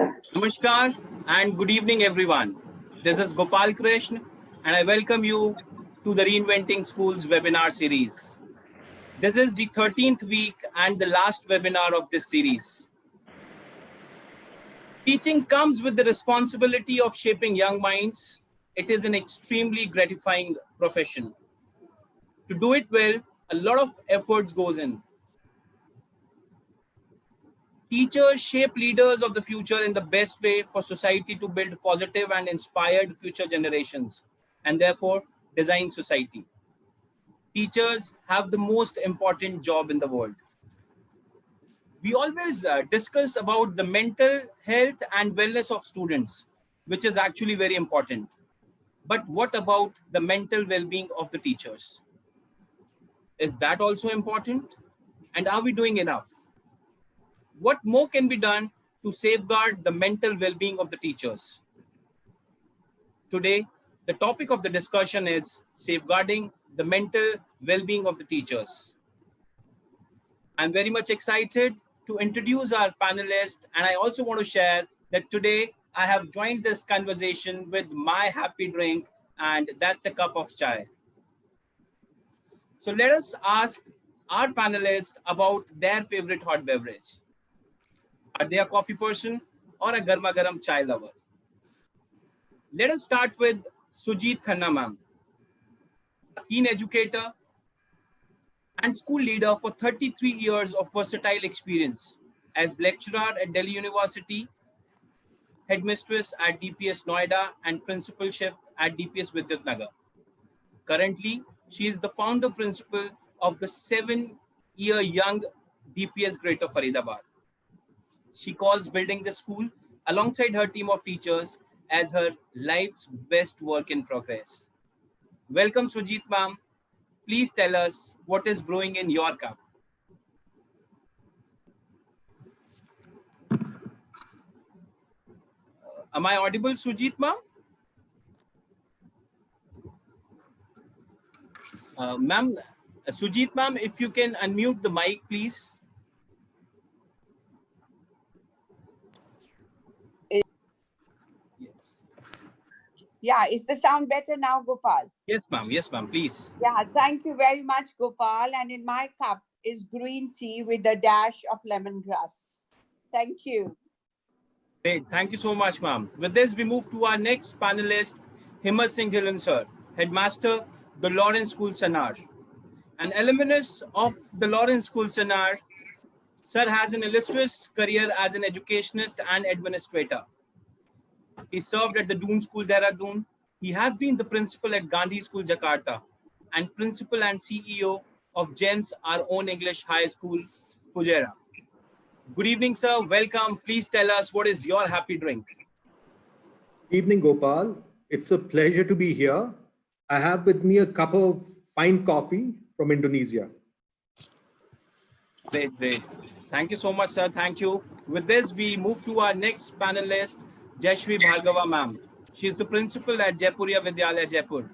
Namaskar and good evening, everyone. This is Gopal Krishna, and I welcome you to the Reinventing Schools webinar series. This is the 13th week and the last webinar of this series. Teaching comes with the responsibility of shaping young minds. It is an extremely gratifying profession. To do it well, a lot of efforts goes in. Teachers shape leaders of the future in the best way for society to build positive and inspired future generations, and therefore design society. Teachers have the most important job in the world. We always discuss about the mental health and wellness of students, which is actually very important. But what about the mental well-being of the teachers? Is that also important? And are we doing enough? What more can be done to safeguard the mental well-being of the teachers? Today, the topic of the discussion is safeguarding the mental well-being of the teachers. I'm very much excited to introduce our panelists, and I also want to share that today I have joined this conversation with my happy drink, and that's a cup of chai. So let us ask our panelists about their favorite hot beverage. Are they a coffee person or a garma garam chai lover? Let us start with Sujit Khanna ma'am, a keen educator and school leader for 33 years of versatile experience as lecturer at Delhi University, headmistress at DPS Noida, and principalship at DPS Vidyut Nagar. Currently, she is the founder principal of the 7-year young DPS Greater Faridabad. She calls building the school alongside her team of teachers as her life's best work in progress. Welcome, Sujit ma'am. Please tell us what is brewing in your cup. Am I audible, Sujit ma'am? Ma'am, Sujit ma'am, if you can unmute the mic, please. Yes. Yeah, is the sound better now, Gopal? Yes, ma'am. Yes, ma'am. Please. Yeah, thank you very much, Gopal. And in my cup is green tea with a dash of lemongrass. Thank you. Great. Thank you so much, ma'am. With this, we move to our next panelist, Himmat Singh Dhillon, sir, headmaster, the Lawrence School, Sanar. An alumnus of the Lawrence School, Sanar, sir has an illustrious career as an educationist and administrator. He served at the Doon School, Dehradun. He has been the principal at Gandhi School, Jakarta, and principal and CEO of GEMS, our own English high school, Fujairah. Good evening, sir. Welcome. Please tell us what is your happy drink. Evening, Gopal. It's a pleasure to be here. I have with me a cup of fine coffee from Indonesia. Great, great. Thank you so much, sir. Thank you. With this, we move to our next panelist, Jayashri Bhargava ma'am. She is the principal at Jaipuria Vidyalaya, Jaipur.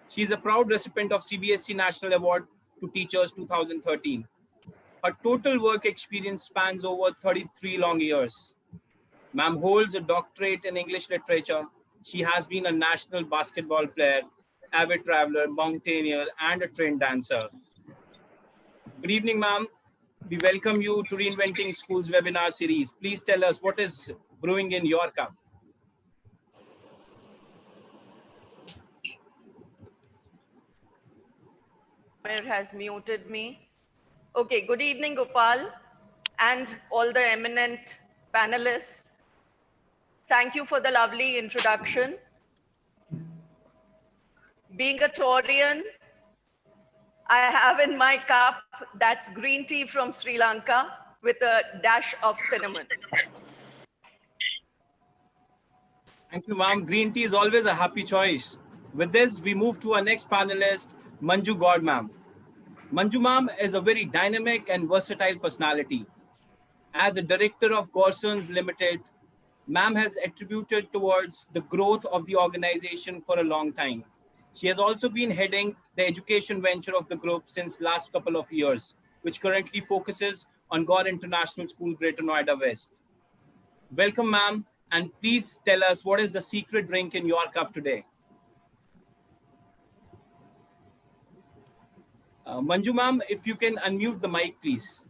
She is a proud recipient of CBSE National Award to Teachers 2013. Her total work experience spans over 33 long years. Ma'am holds a doctorate in English literature. She has been a national basketball player, avid traveler, mountaineer, and a trained dancer. Good evening, ma'am. We welcome you to Reinventing Schools webinar series. Please tell us what is brewing in your cup. It has muted me. Okay, good evening, Gopal, and all the eminent panelists. Thank you for the lovely introduction. Being a Taurian, I have in my cup that's green tea from Sri Lanka with a dash of cinnamon. Thank you, ma'am. Green tea is always a happy choice. With this, we move to our next panelist, Manju God, ma'am. Manju ma'am is a very dynamic and versatile personality. As a director of Gorsons Limited, ma'am has attributed towards the growth of the organization for a long time. She has also been heading the education venture of the group since last couple of years, which currently focuses on Gaur International School, Greater Noida West. Welcome, ma'am. And please tell us what is the secret drink in your cup today? Manju, ma'am, if you can unmute the mic, please.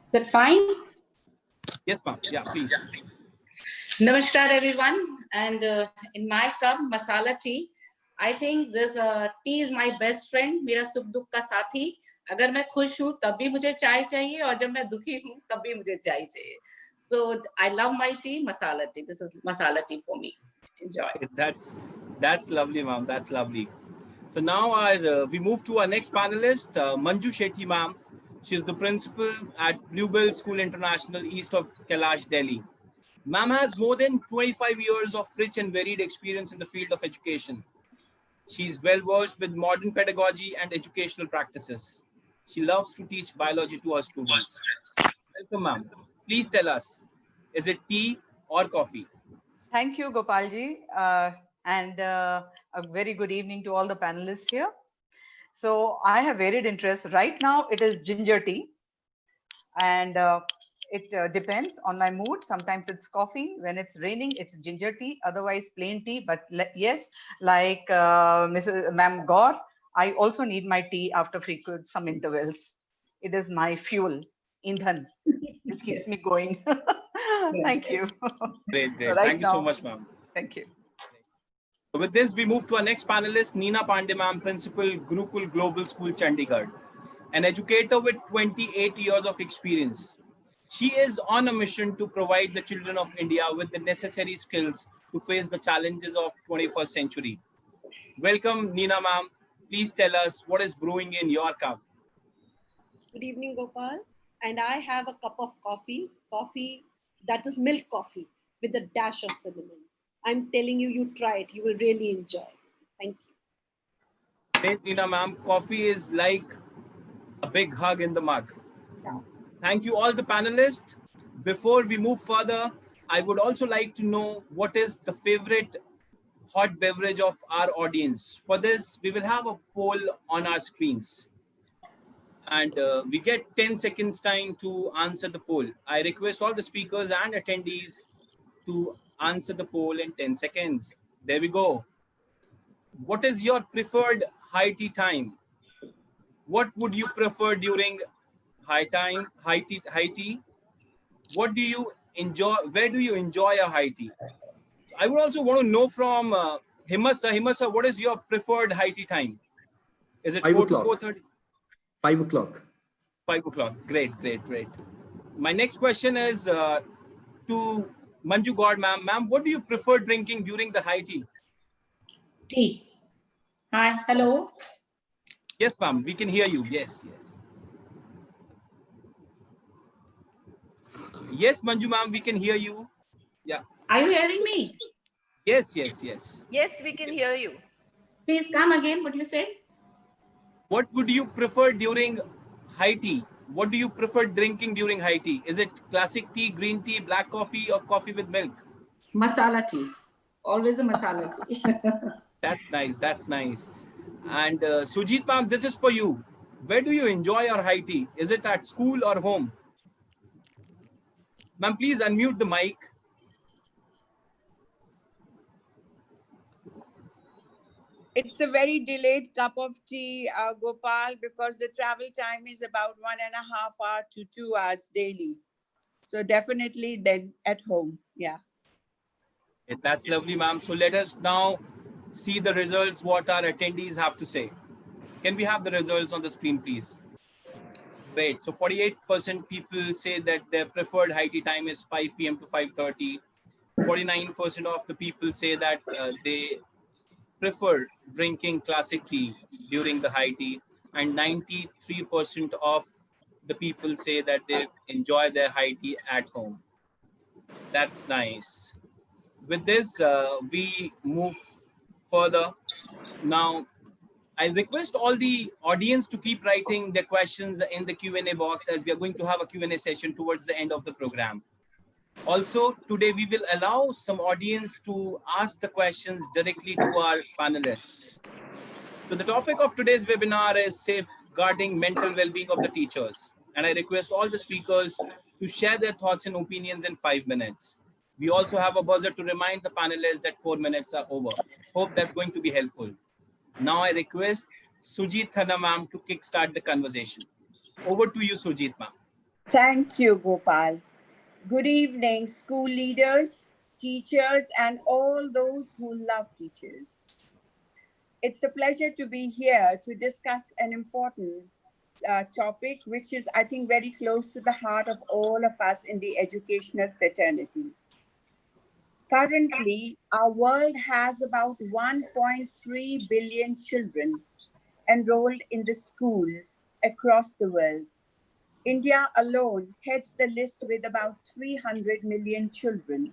Is that fine? Yes, ma'am. Yeah, please. Namaskar, everyone. And in my cup, masala tea. I think this tea is my best friend. मेरा सुख दुख का साथी. अगर मैं खुश हूँ तब भी मुझे चाय चाहिए और जब मैं दुखी हूँ तब भी मुझे चाय चाहिए. So I love my tea, masala tea. This is masala tea for me. Enjoy. That's lovely, ma'am. That's lovely. So now we move to our next panelist, Manju Shetty, ma'am. She's the principal at Bluebell School International, east of Kailash, Delhi. Ma'am has more than 25 years of rich and varied experience in the field of education. She's well versed with modern pedagogy and educational practices. She loves to teach biology to her students. Welcome, ma'am. Please tell us, is it tea or coffee? Thank you, Gopalji, and a very good evening to all the panelists here. So I have varied interests. Right now, it is ginger tea, and it depends on my mood. Sometimes it's coffee. When it's raining, it's ginger tea. Otherwise, plain tea. But yes, like Mrs. Ma'am Gaur, I also need my tea after frequent some intervals. It is my fuel, indhan, which keeps me going. Thank you. Great, great. So right Thank you so now- much, ma'am. Thank you. So with this, we move to our next panelist, Neena Pandey, ma'am, Principal, Gurukul Global School, Chandigarh, an educator with 28 years of experience. She is on a mission to provide the children of India with the necessary skills to face the challenges of 21st century. Welcome, Neena, ma'am. Please tell us what is brewing in your cup. Good evening, Gopal. And I have a cup of coffee that is milk coffee with a dash of cinnamon. I'm telling you, you try it. You will really enjoy. Thank you. Great, Neena, ma'am. Coffee is like a big hug in the mug. Yeah. Thank you all the panelists. Before we move further, I would also like to know what is the favorite hot beverage of our audience. For this, we will have a poll on our screens. And we get 10 seconds time to answer the poll. I request all the speakers and attendees to answer the poll in 10 seconds. There we go. What is your preferred high tea time? What would you prefer during high tea? What do you enjoy? Where do you enjoy a high tea? I would also want to know from Himasa. Himasa, what is your preferred high tea time? Is it 5 4 to o'clock. 4:30? 5 o'clock. 5 o'clock. Great, great, great. My next question is to Manju Gaur, ma'am. Ma'am, what do you prefer drinking during the high tea? Tea. Hi. Hello. Yes, ma'am. We can hear you. Yes, yes. Yes, Manju, ma'am. We can hear you. Yeah. Are you hearing me? Yes, yes, yes. Yes, we can hear you. Please come again. What you said? What would you prefer during high tea? What do you prefer drinking during high tea? Is it classic tea, green tea, black coffee, or coffee with milk? Masala tea. Always a masala tea. That's nice. That's nice. And Sujit, ma'am, this is for you. Where do you enjoy your high tea? Is it at school or home? Ma'am, please unmute the mic. It's a very delayed cup of tea, Gopal, because the travel time is about 1.5 hours to 2 hours daily. So definitely then at home. Yeah. That's lovely, ma'am. So let us now see the results, what our attendees have to say. Can we have the results on the screen, please? Great. So 48% people say that their preferred high tea time is 5 p.m. to 5:30. 49% of the people say that they prefer drinking classic tea during the high tea, and 93% of the people say that they enjoy their high tea at home. That's nice. With this, we move further. Now, I request all the audience to keep writing their questions in the Q&A box, as we are going to have a Q&A session towards the end of the program. Also, today we will allow some audience to ask the questions directly to our panelists. So the topic of today's webinar is safeguarding mental well-being of the teachers. And I request all the speakers to share their thoughts and opinions in 5 minutes. We also have a buzzer to remind the panelists that 4 minutes are over. Hope that's going to be helpful. Now I request Sujit Khanna ma'am to kickstart the conversation. Over to you, Sujit ma'am. Thank you, Gopal. Good evening, school leaders, teachers, and all those who love teachers. It's a pleasure to be here to discuss an important topic, which is, I think, very close to the heart of all of us in the educational fraternity. Currently, our world has about 1.3 billion children enrolled in the schools across the world. India alone heads the list with about 300 million children.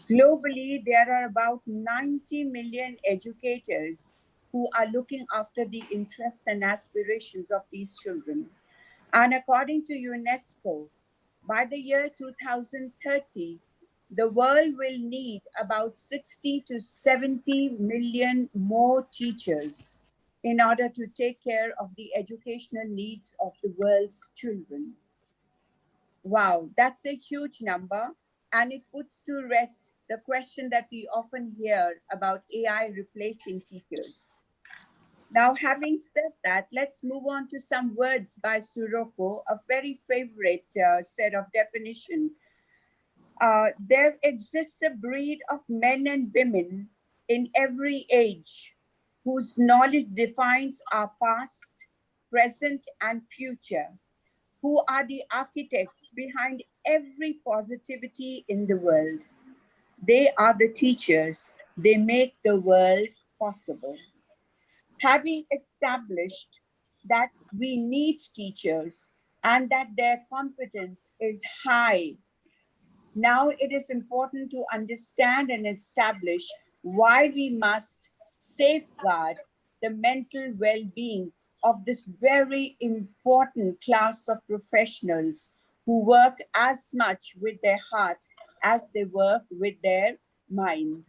Globally, there are about 90 million educators who are looking after the interests and aspirations of these children. And according to UNESCO, by the year 2030, the world will need about 60 to 70 million more teachers in order to take care of the educational needs of the world's children. Wow, that's a huge number, and it puts to rest the question that we often hear about AI replacing teachers. Now, having said that, let's move on to some words by Sirocco, a very favorite set of definition. There exists a breed of men and women in every age whose knowledge defines our past, present, and future, who are the architects behind every positivity in the world. They are the teachers. They make the world possible. Having established that we need teachers and that their competence is high, now it is important to understand and establish why we must safeguard the mental well-being of this very important class of professionals who work as much with their heart as they work with their mind.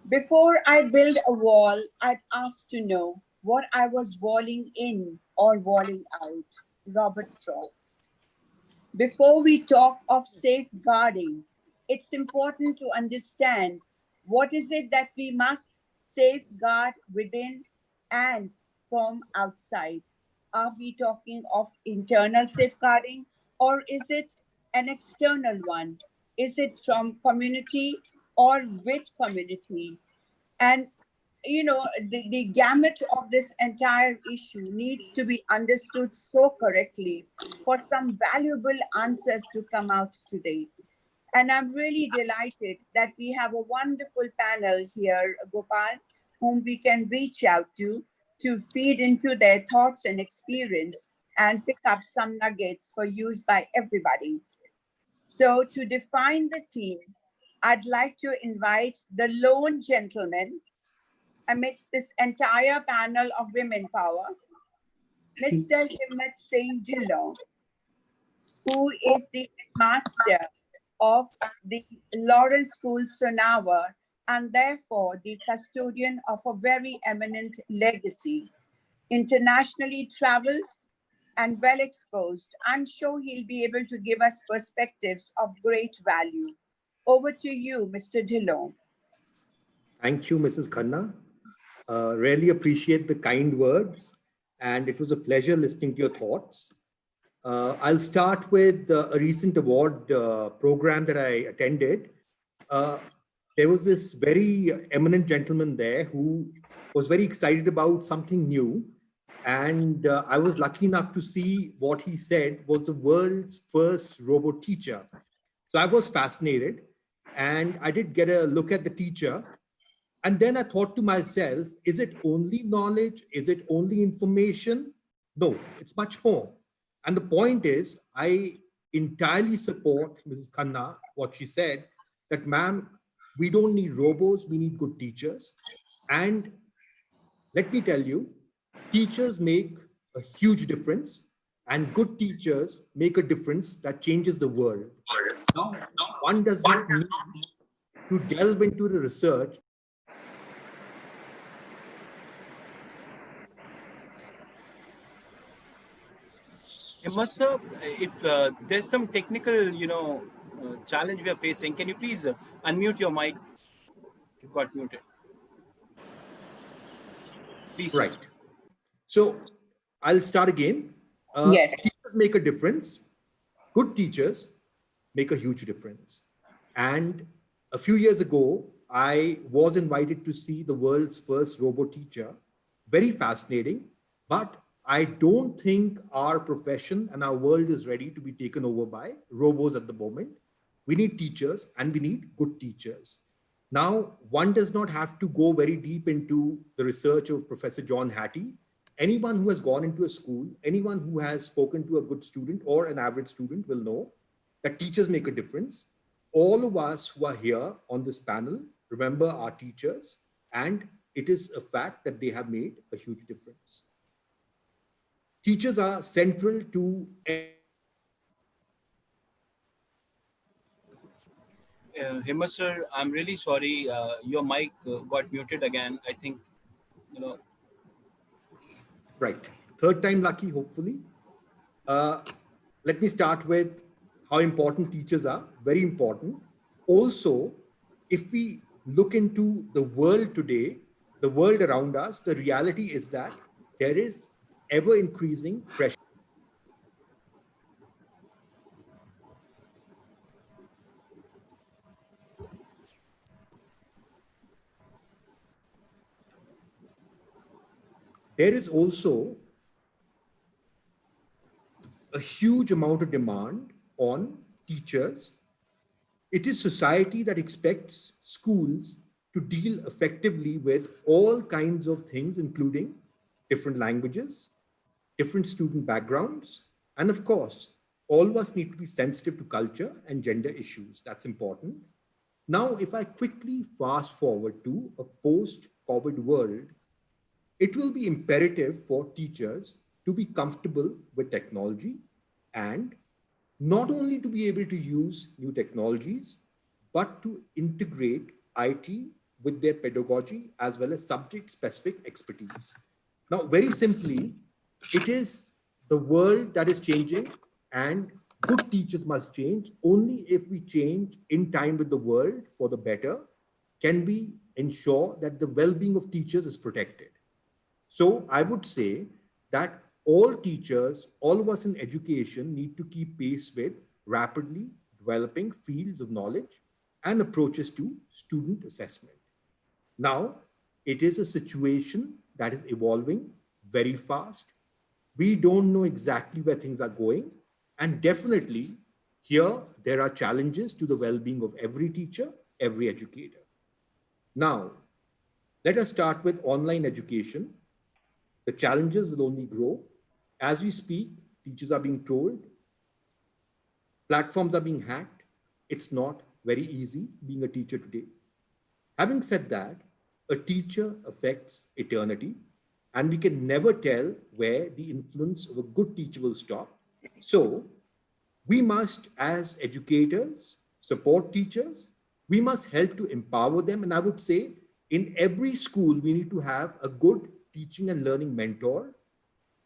Before I build a wall, I'd ask to know what I was walling in or walling out. Robert Frost. Before we talk of safeguarding, it's important to understand what is it that we must safeguard within and from outside. Are we talking of internal safeguarding, or is it an external one? Is it from community or with community? And you know, the gamut of this entire issue needs to be understood so correctly for some valuable answers to come out today. And I'm really delighted that we have a wonderful panel here, Gopal, whom we can reach out to feed into their thoughts and experience and pick up some nuggets for use by everybody. So to define the theme, I'd like to invite the lone gentleman amidst this entire panel of women power, Mr. Himmat Singh Dhillon, who is the master of the Lawrence School, Sonawa, and therefore the custodian of a very eminent legacy. Internationally traveled and well exposed, I'm sure he'll be able to give us perspectives of great value. Over to you, Mr. Dhillon. Thank you, Mrs. Khanna. Really appreciate the kind words, and it was a pleasure listening to your thoughts. I'll start with a recent award program that I attended. There was this very eminent gentleman there who was very excited about something new. And I was lucky enough to see what he said was the world's first robot teacher. So I was fascinated, and I did get a look at the teacher. And then I thought to myself, is it only knowledge? Is it only information? No, it's much more. And the point is, I entirely support Mrs. Khanna, what she said, that ma'am, we don't need robots, we need good teachers. And let me tell you, teachers make a huge difference, and good teachers make a difference that changes the world. Now, one does not need to delve into the research. Himmat sir, if there's some technical, challenge we are facing, can you please unmute your mic? You got muted. Please, sir. Right. So I'll start again. Yes. Teachers make a difference. Good teachers make a huge difference. And a few years ago, I was invited to see the world's first robo teacher. Very fascinating, but I don't think our profession and our world is ready to be taken over by robots at the moment. We need teachers and we need good teachers. Now, one does not have to go very deep into the research of Professor John Hattie. Anyone who has gone into a school, anyone who has spoken to a good student or an average student will know that teachers make a difference. All of us who are here on this panel remember our teachers, and it is a fact that they have made a huge difference. Teachers are central to Himmat sir, I'm really sorry. Your mic got muted again. I think, right. Third time lucky, hopefully. Let me start with how important teachers are. Very important. Also, if we look into the world today, the world around us, the reality is that there is ever increasing pressure. There is also a huge amount of demand on teachers. It is society that expects schools to deal effectively with all kinds of things, including different languages, different student backgrounds, and of course, all of us need to be sensitive to culture and gender issues. That's important. Now, if I quickly fast forward to a post-COVID world, it will be imperative for teachers to be comfortable with technology and not only to be able to use new technologies, but to integrate IT with their pedagogy as well as subject-specific expertise. Now, very simply, it is the world that is changing, and good teachers must change. Only if we change in time with the world for the better can we ensure that the well-being of teachers is protected. So I would say that all teachers, all of us in education need to keep pace with rapidly developing fields of knowledge and approaches to student assessment. Now, it is a situation that is evolving very fast. We don't know exactly where things are going. And definitely here, there are challenges to the well-being of every teacher, every educator. Now, let us start with online education. The challenges will only grow. As we speak, teachers are being told, platforms are being hacked. It's not very easy being a teacher today. Having said that, a teacher affects eternity, and we can never tell where the influence of a good teacher will stop. So we must, as educators, support teachers. We must help to empower them. And I would say in every school, we need to have a good teaching and learning mentor.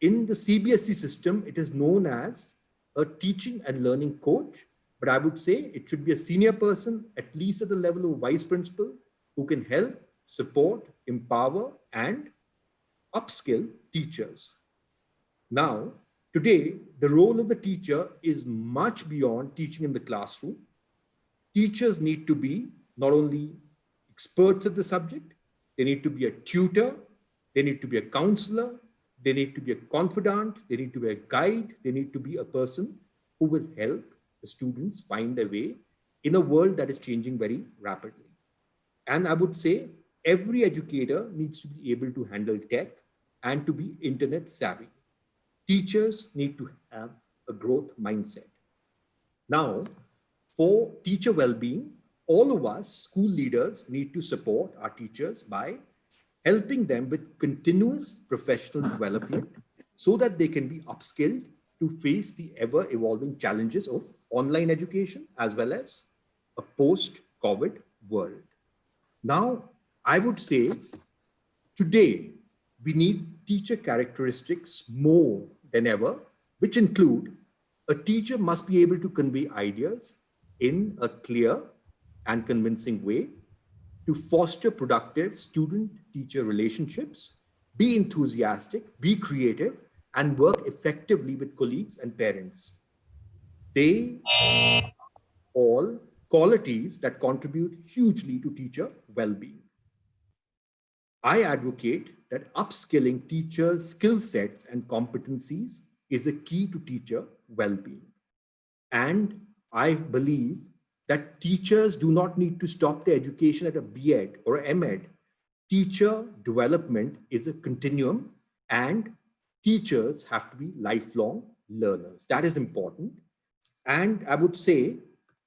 In the CBSE system, it is known as a teaching and learning coach, but I would say it should be a senior person, at least at the level of vice principal, who can help, support, empower, and upskill teachers. Now, today, the role of the teacher is much beyond teaching in the classroom. Teachers need to be not only experts at the subject, they need to be a tutor, they need to be a counselor, they need to be a confidant, they need to be a guide, they need to be a person who will help the students find their way in a world that is changing very rapidly. And I would say every educator needs to be able to handle tech and to be internet savvy. Teachers need to have a growth mindset. Now, for teacher well-being, all of us school leaders need to support our teachers by helping them with continuous professional development so that they can be upskilled to face the ever-evolving challenges of online education as well as a post-COVID world. Now, I would say today we need teacher characteristics more than ever which include a teacher must be able to convey ideas in a clear and convincing way, to foster productive student-teacher relationships, be enthusiastic, be creative, and work effectively with colleagues and parents. They all qualities that contribute hugely to teacher well-being. I advocate that upskilling teachers' skill sets and competencies is a key to teacher well-being. And I believe that teachers do not need to stop their education at a B.Ed or a M.Ed. Teacher development is a continuum, and teachers have to be lifelong learners. That is important. And I would say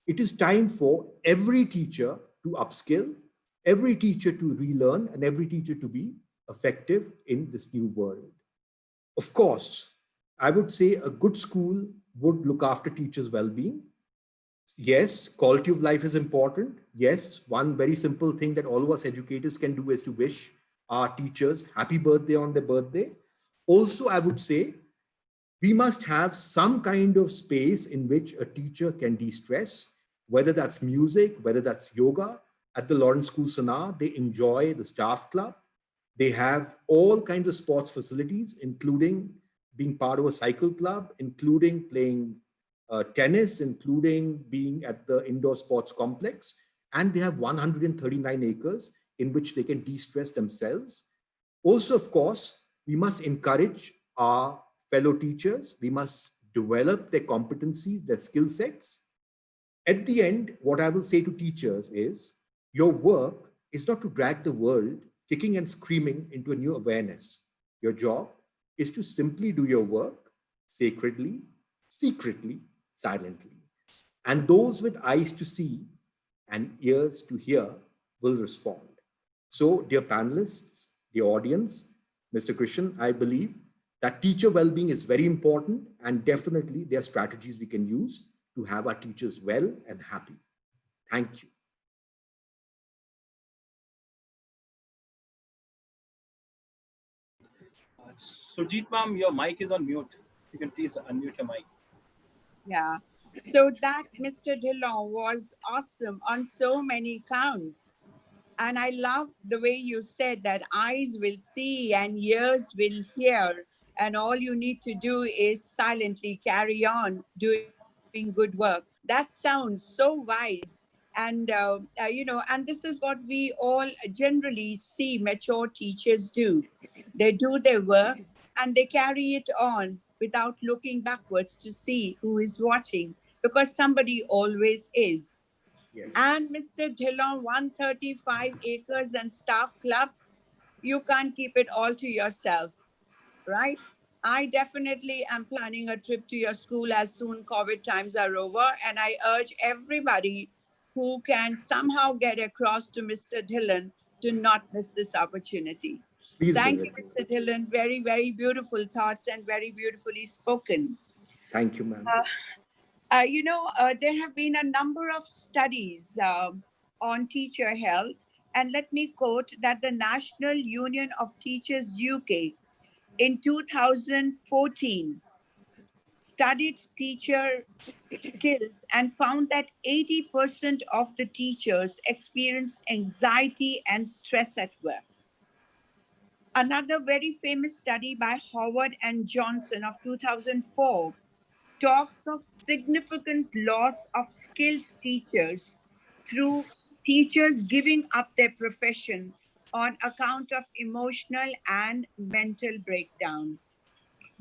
it is time for every teacher to upskill, every teacher to relearn, and every teacher to be effective in this new world. Of course, I would say a good school would look after teachers' well-being. Yes, quality of life is important. Yes, one very simple thing that all of us educators can do is to wish our teachers happy birthday on their birthday. Also, I would say we must have some kind of space in which a teacher can de-stress, whether that's music, whether that's yoga. At the Lawrence School Sanar, they enjoy the staff club. They have all kinds of sports facilities, including being part of a cycle club, including playing tennis, including being at the indoor sports complex. And they have 139 acres in which they can de-stress themselves. Also, of course, we must encourage our fellow teachers. We must develop their competencies, their skill sets. At the end, what I will say to teachers is, your work is not to drag the world kicking and screaming into a new awareness. Your job is to simply do your work sacredly, secretly, silently. And those with eyes to see and ears to hear will respond. So, dear panelists, the audience, Mr. Krishnan, I believe that teacher well-being is very important, and definitely there are strategies we can use to have our teachers well and happy. Thank you. Sujit ma'am, your mic is on mute. You can please unmute your mic. Yeah. So that, Mr. Dillon, was awesome on so many counts. And I love the way you said that eyes will see and ears will hear, and all you need to do is silently carry on doing good work. That sounds so wise. And, and this is what we all generally see mature teachers do. They do their work and they carry it on without looking backwards to see who is watching, because somebody always is. Yes. And Mr. Dillon, 135 acres and staff club, you can't keep it all to yourself, right? I definitely am planning a trip to your school as soon COVID times are over. And I urge everybody who can somehow get across to Mr. Dillon to not miss this opportunity. Please Thank visit. you, Mr. Dillon. Very, very beautiful thoughts and very beautifully spoken. Thank you, ma'am. There have been a number of studies on teacher health. And let me quote that the National Union of Teachers UK in 2014 studied teacher skills and found that 80% of the teachers experienced anxiety and stress at work. Another very famous study by Howard and Johnson of 2004 talks of significant loss of skilled teachers through teachers giving up their profession on account of emotional and mental breakdown.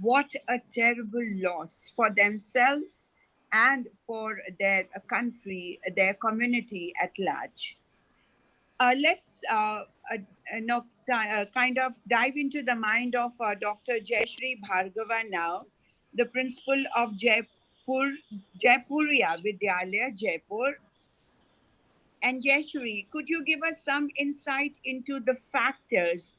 What a terrible loss for themselves and for their country, their community at large. Let's kind of dive into the mind of Dr. Jayashree Bhargava now, the principal of Jaipuriya Vidyalaya, Jaipur. And Jayashree, could you give us some insight into the factors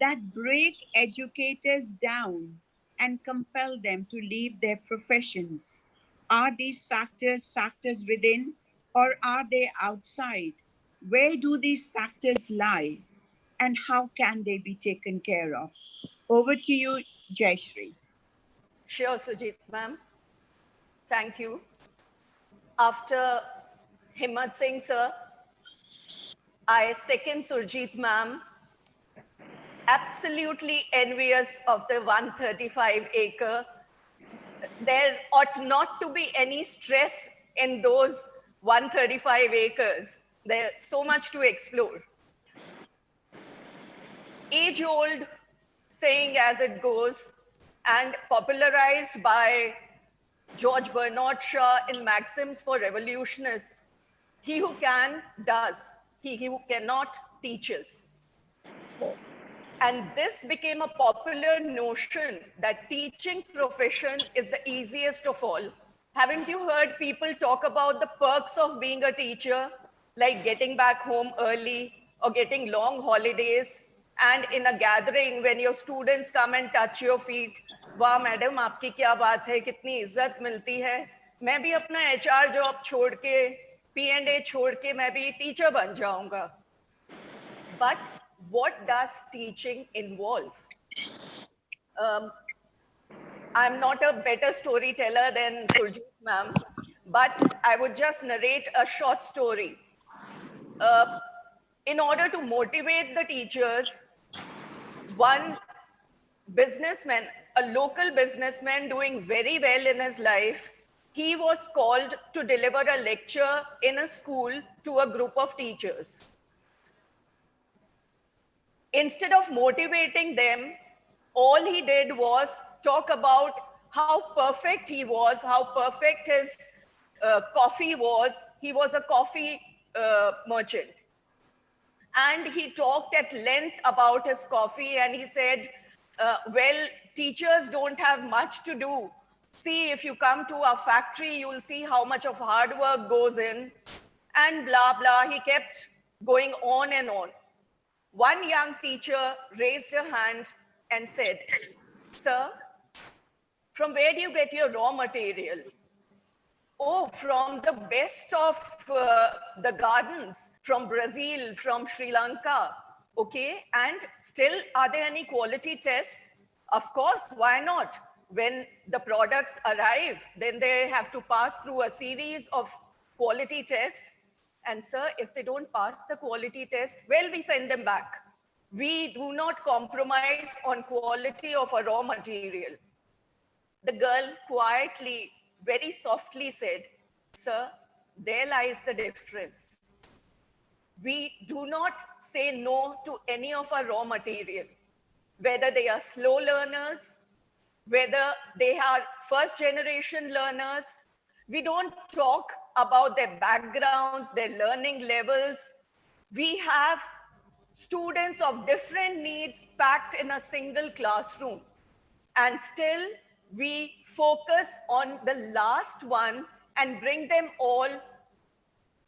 that break educators down and compel them to leave their professions? Are these factors within, or are they outside? Where do these factors lie, and how can they be taken care of? Over to you, Jayashree. Sure, Sujit ma'am. Thank you. After Himmat Singh sir, I second Surjit ma'am. Absolutely envious of the 135-acre. There ought not to be any stress in those 135 acres. There's so much to explore. Age-old saying as it goes, and popularized by George Bernard Shaw in Maxims for Revolutionists, he who can, does. He who cannot, teaches. And this became a popular notion that teaching profession is the easiest of all. Haven't you heard people talk about the perks of being a teacher, like getting back home early or getting long holidays? And in a gathering, when your students come and touch your feet, वाह madam आपकी क्या बात है, कितनी इज्जत मिलती है, मैं भी अपना HR जॉब छोड़ के, P&A छोड़ के मैं भी टीचर बन जाऊंगा. But what does teaching involve? I'm not a better storyteller than Surjit ma'am, but I would just narrate a short story. In order to motivate the teachers, one businessman, a local businessman doing very well in his life, he was called to deliver a lecture in a school to a group of teachers. Instead of motivating them, all he did was talk about how perfect he was, how perfect his coffee was. He was a coffee merchant. And he talked at length about his coffee, and he said, well, teachers don't have much to do. See, if you come to our factory, you'll see how much of hard work goes in, and blah, blah. He kept going on and on. One young teacher raised her hand and said, sir, from where do you get your raw material? Oh, from the best of the gardens, from Brazil, from Sri Lanka. Okay, and still, are there any quality tests? Of course, why not? When the products arrive, then they have to pass through a series of quality tests. And sir, if they don't pass the quality test, well, we send them back. We do not compromise on quality of a raw material. The girl quietly, very softly said, sir, there lies the difference. We do not say no to any of our raw material, whether they are slow learners, whether they are first generation learners. We don't talk about their backgrounds, their learning levels. We have students of different needs packed in a single classroom. And still, we focus on the last one and bring them all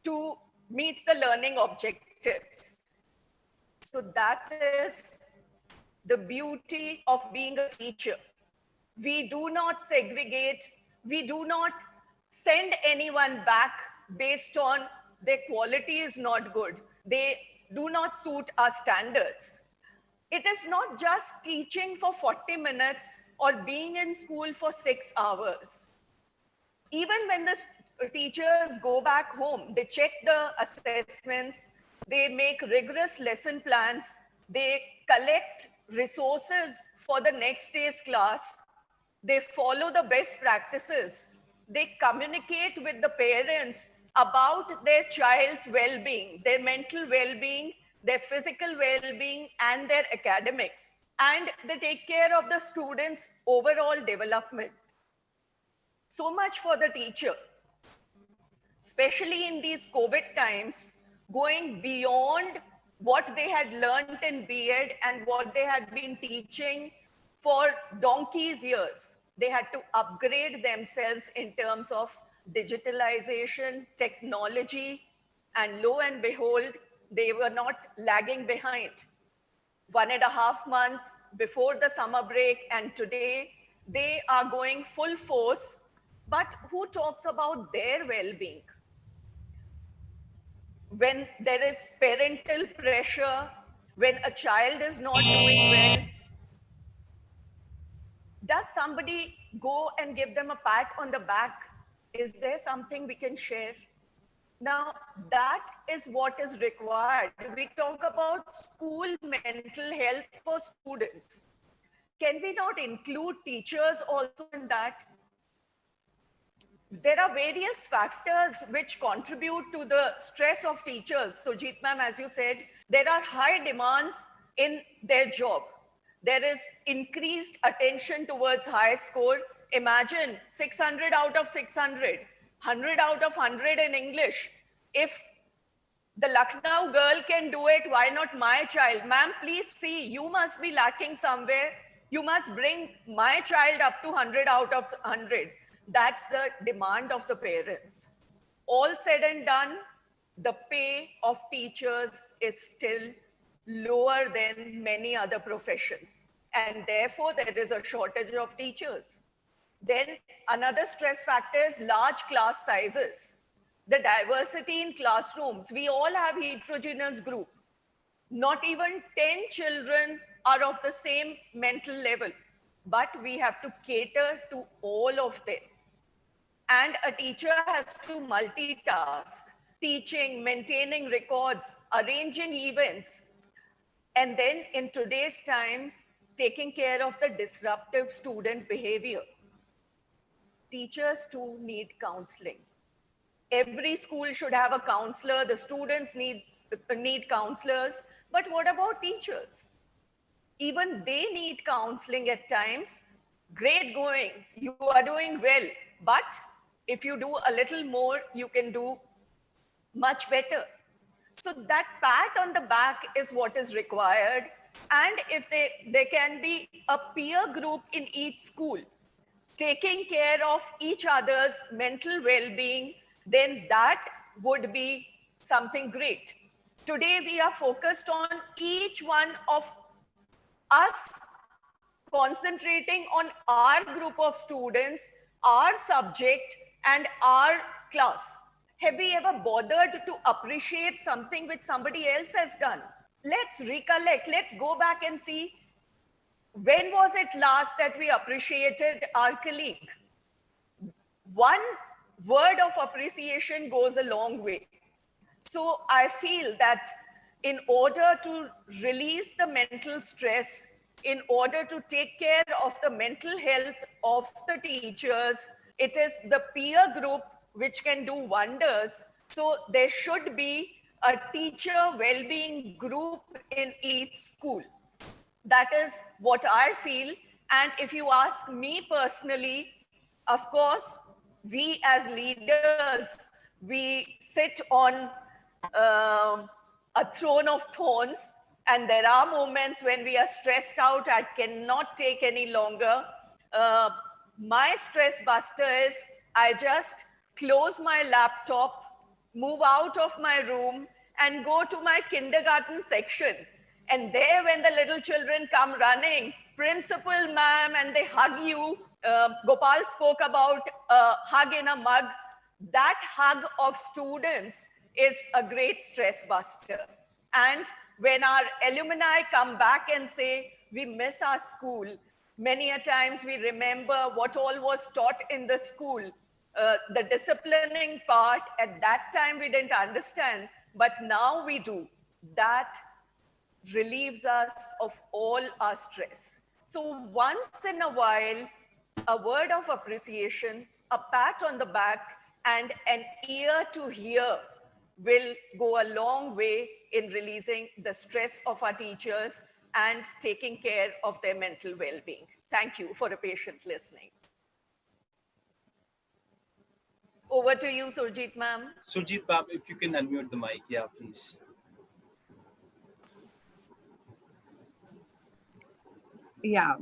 to meet the learning objectives. So that is the beauty of being a teacher. We do not segregate. We do not send anyone back based on their quality is not good. They do not suit our standards. It is not just teaching for 40 minutes or being in school for 6 hours. Even when the teachers go back home, they check the assessments, they make rigorous lesson plans, they collect resources for the next day's class, they follow the best practices, they communicate with the parents about their child's well-being, their mental well-being, their physical well-being, and their academics. And they take care of the students' overall development. So much for the teacher, especially in these COVID times, going beyond what they had learned in B.Ed and what they had been teaching for donkey's years. They had to upgrade themselves in terms of digitalization, technology, and lo and behold, they were not lagging behind. 1.5 months before the summer break, and today they are going full force. But who talks about their well-being? When there is parental pressure, when a child is not doing well, Does somebody go and give them a pat on the back? Is there something we can share? Now, that is what is required. We talk about school mental health for students. Can we not include teachers also in that? There are various factors which contribute to the stress of teachers. So, Jeet ma'am, as you said, there are high demands in their job. There is increased attention towards high score. Imagine 600 out of 600, 100 out of 100 in English. If the Lucknow girl can do it, why not my child? Ma'am, please see, you must be lacking somewhere. You must bring my child up to 100 out of 100. That's the demand of the parents. All said and done, the pay of teachers is still lower than many other professions. And therefore, there is a shortage of teachers. Then another stress factor is large class sizes. The diversity in classrooms, we all have heterogeneous group. Not even 10 children are of the same mental level, but we have to cater to all of them. And a teacher has to multitask, teaching, maintaining records, arranging events, and then in today's times, taking care of the disruptive student behavior. Teachers too need counseling. Every school should have a counselor. The students need counselors. But what about teachers? Even they need counseling at times. Great going, you are doing well. But if you do a little more, you can do much better. So that pat on the back is what is required. And if there can be a peer group in each school, taking care of each other's mental well-being, then that would be something great. Today, we are focused on each one of us concentrating on our group of students, our subject, and our class. Have we ever bothered to appreciate something which somebody else has done? Let's recollect, let's go back and see, when was it last that we appreciated our colleague? One word of appreciation goes a long way. So I feel that in order to release the mental stress, in order to take care of the mental health of the teachers, it is the peer group which can do wonders. So there should be a teacher well-being group in each school. That is what I feel. And if you ask me personally, of course, we as leaders, we sit on a throne of thorns, and there are moments when we are stressed out. I cannot take any longer. My stress buster is I just close my laptop, move out of my room, and go to my kindergarten section. And there, when the little children come running, principal ma'am, and they hug you. Gopal spoke about a hug in a mug. That hug of students is a great stress buster. And when our alumni come back and say, we miss our school, many a times we remember what all was taught in the school. The disciplining part, at that time we didn't understand, but now we do. That relieves us of all our stress. So once in a while, a word of appreciation, a pat on the back, and an ear to hear will go a long way in releasing the stress of our teachers and taking care of their mental well-being. Thank you for a patient listening. Over to you, Surjit ma'am. Surjit ma'am, if you can unmute the mic, yeah, please. Yeah.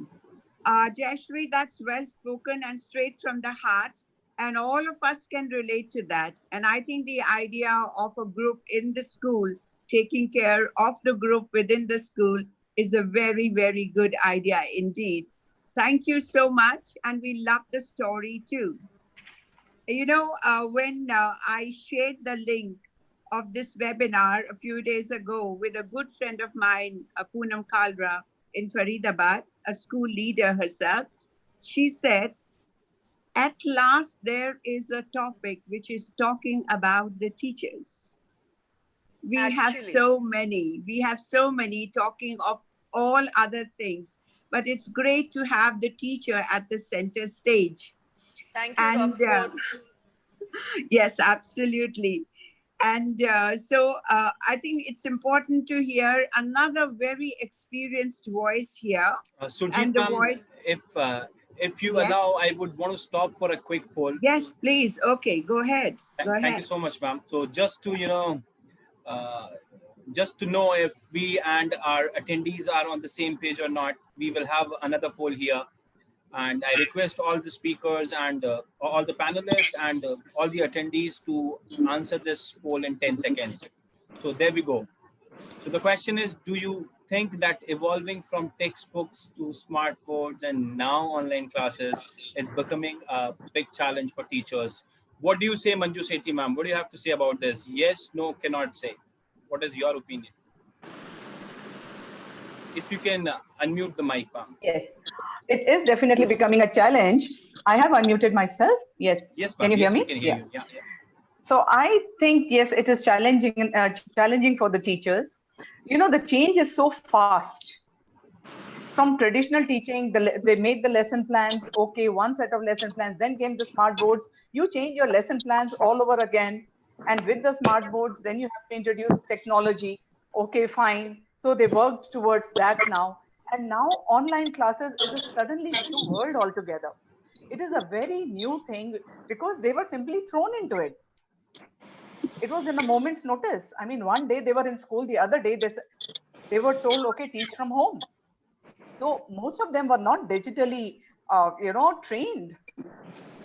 Jayashree, that's well spoken and straight from the heart. And all of us can relate to that. And I think the idea of a group in the school, taking care of the group within the school, is a very, very good idea indeed. Thank you so much. And we love the story too. You know, when I shared the link of this webinar a few days ago with a good friend of mine, Poonam Kalra in Faridabad, a school leader herself, She said, at last there is a topic which is talking about the teachers. We have Actually. so many talking of all other things, but it's great to have the teacher at the center stage. Thank you, And Roxford. yes, absolutely. And I think it's important to hear another very experienced voice here. Surjit And the ma'am, voice, if you yes, allow, I would want to stop for a quick poll. yes, please. Okay, go ahead. Go Thank you ahead. so much, ma'am. So just to uh, just to know if we and our attendees are on the same page or not, we will have another poll here. And I request all the speakers and all the panelists and all the attendees to answer this poll in 10 seconds. So there we go. So the question is, do you think that evolving from textbooks to smart boards and now online classes is becoming a big challenge for teachers? What do you say, Manju Sethi ma'am? What do you have to say about this? Yes, no, cannot say. What is your opinion? If you can unmute the mic, ma'am. Yes, it is definitely becoming a challenge. I have unmuted myself. Yes. Yes, Can ma'am. you hear Yes, we me? can hear you. Yeah, yeah. So I think, yes, it is challenging for the teachers. You know, the change is so fast. From traditional teaching, they made the lesson plans, okay, one set of lesson plans, then came the smart boards. You change your lesson plans all over again. And with the smart boards, then you have to introduce technology. Okay, fine. So they worked towards that now. And now online classes is a suddenly new world altogether. It is a very new thing because they were simply thrown into it. It was in a moment's notice. I mean, one day they were in school, the other day they were told, okay, teach from home. So most of them were not digitally, trained,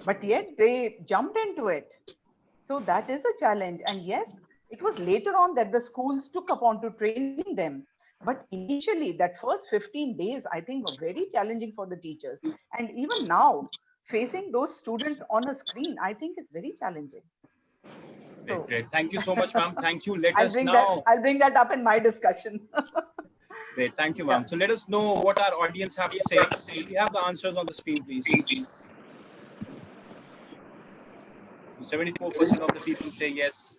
but yet they jumped into it. So that is a challenge. And yes, it was later on that the schools took upon to training them. But initially, that first 15 days, I think, were very challenging for the teachers. And even now, facing those students on a screen, I think is very challenging. Great, So great. Thank you so much, ma'am. Thank you. Let us now. I'll bring that up in my discussion. Great. Thank you, Yeah. ma'am. So let us know what our audience have to say. We have the answers on the screen, please. 74% of the people say yes,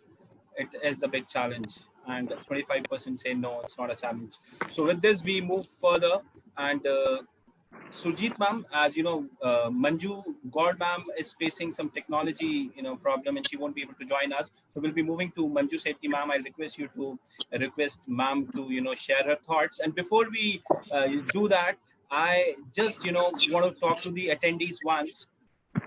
it is a big challenge, and 25% say no, it's not a challenge. So with this, we move further, and Surjit ma'am, as you know, Manju God ma'am is facing some technology, problem, and she won't be able to join us. So we'll be moving to Manju Sethi ma'am. I request you to request ma'am to share her thoughts. And before we do that, I just want to talk to the attendees once.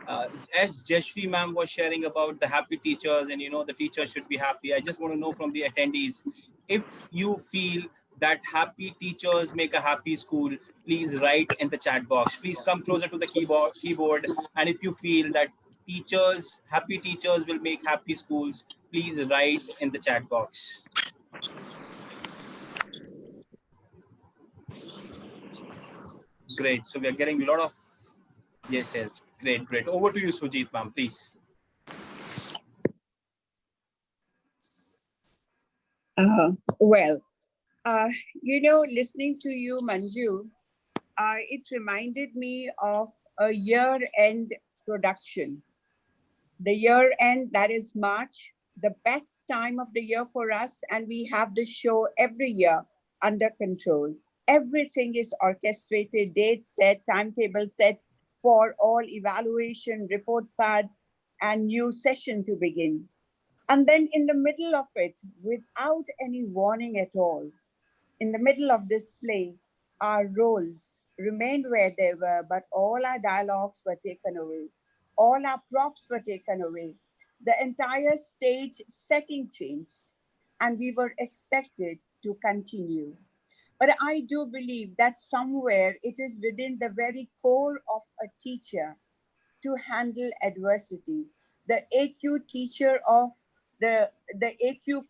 As Jeshvi ma'am was sharing about the happy teachers and the teachers should be happy, I just want to know from the attendees, if you feel that happy teachers make a happy school, please write in the chat box. Please come closer to the keyboard. And if you feel that happy teachers will make happy schools, please write in the chat box. Great. So we are getting a lot of yes. Great. Over to you, Sujit ma'am, please. Listening to you, Manju, it reminded me of a year-end production. The year-end, that is March, the best time of the year for us, and we have the show every year under control. Everything is orchestrated, date set, timetable set for all evaluation, report cards, and new session to begin. And then in the middle of it, without any warning at all, in the middle of this play, our roles remained where they were, but all our dialogues were taken away. All our props were taken away. The entire stage setting changed, and we were expected to continue. But I do believe that somewhere it is within the very core of a teacher to handle adversity. The AQ teacher of the AQ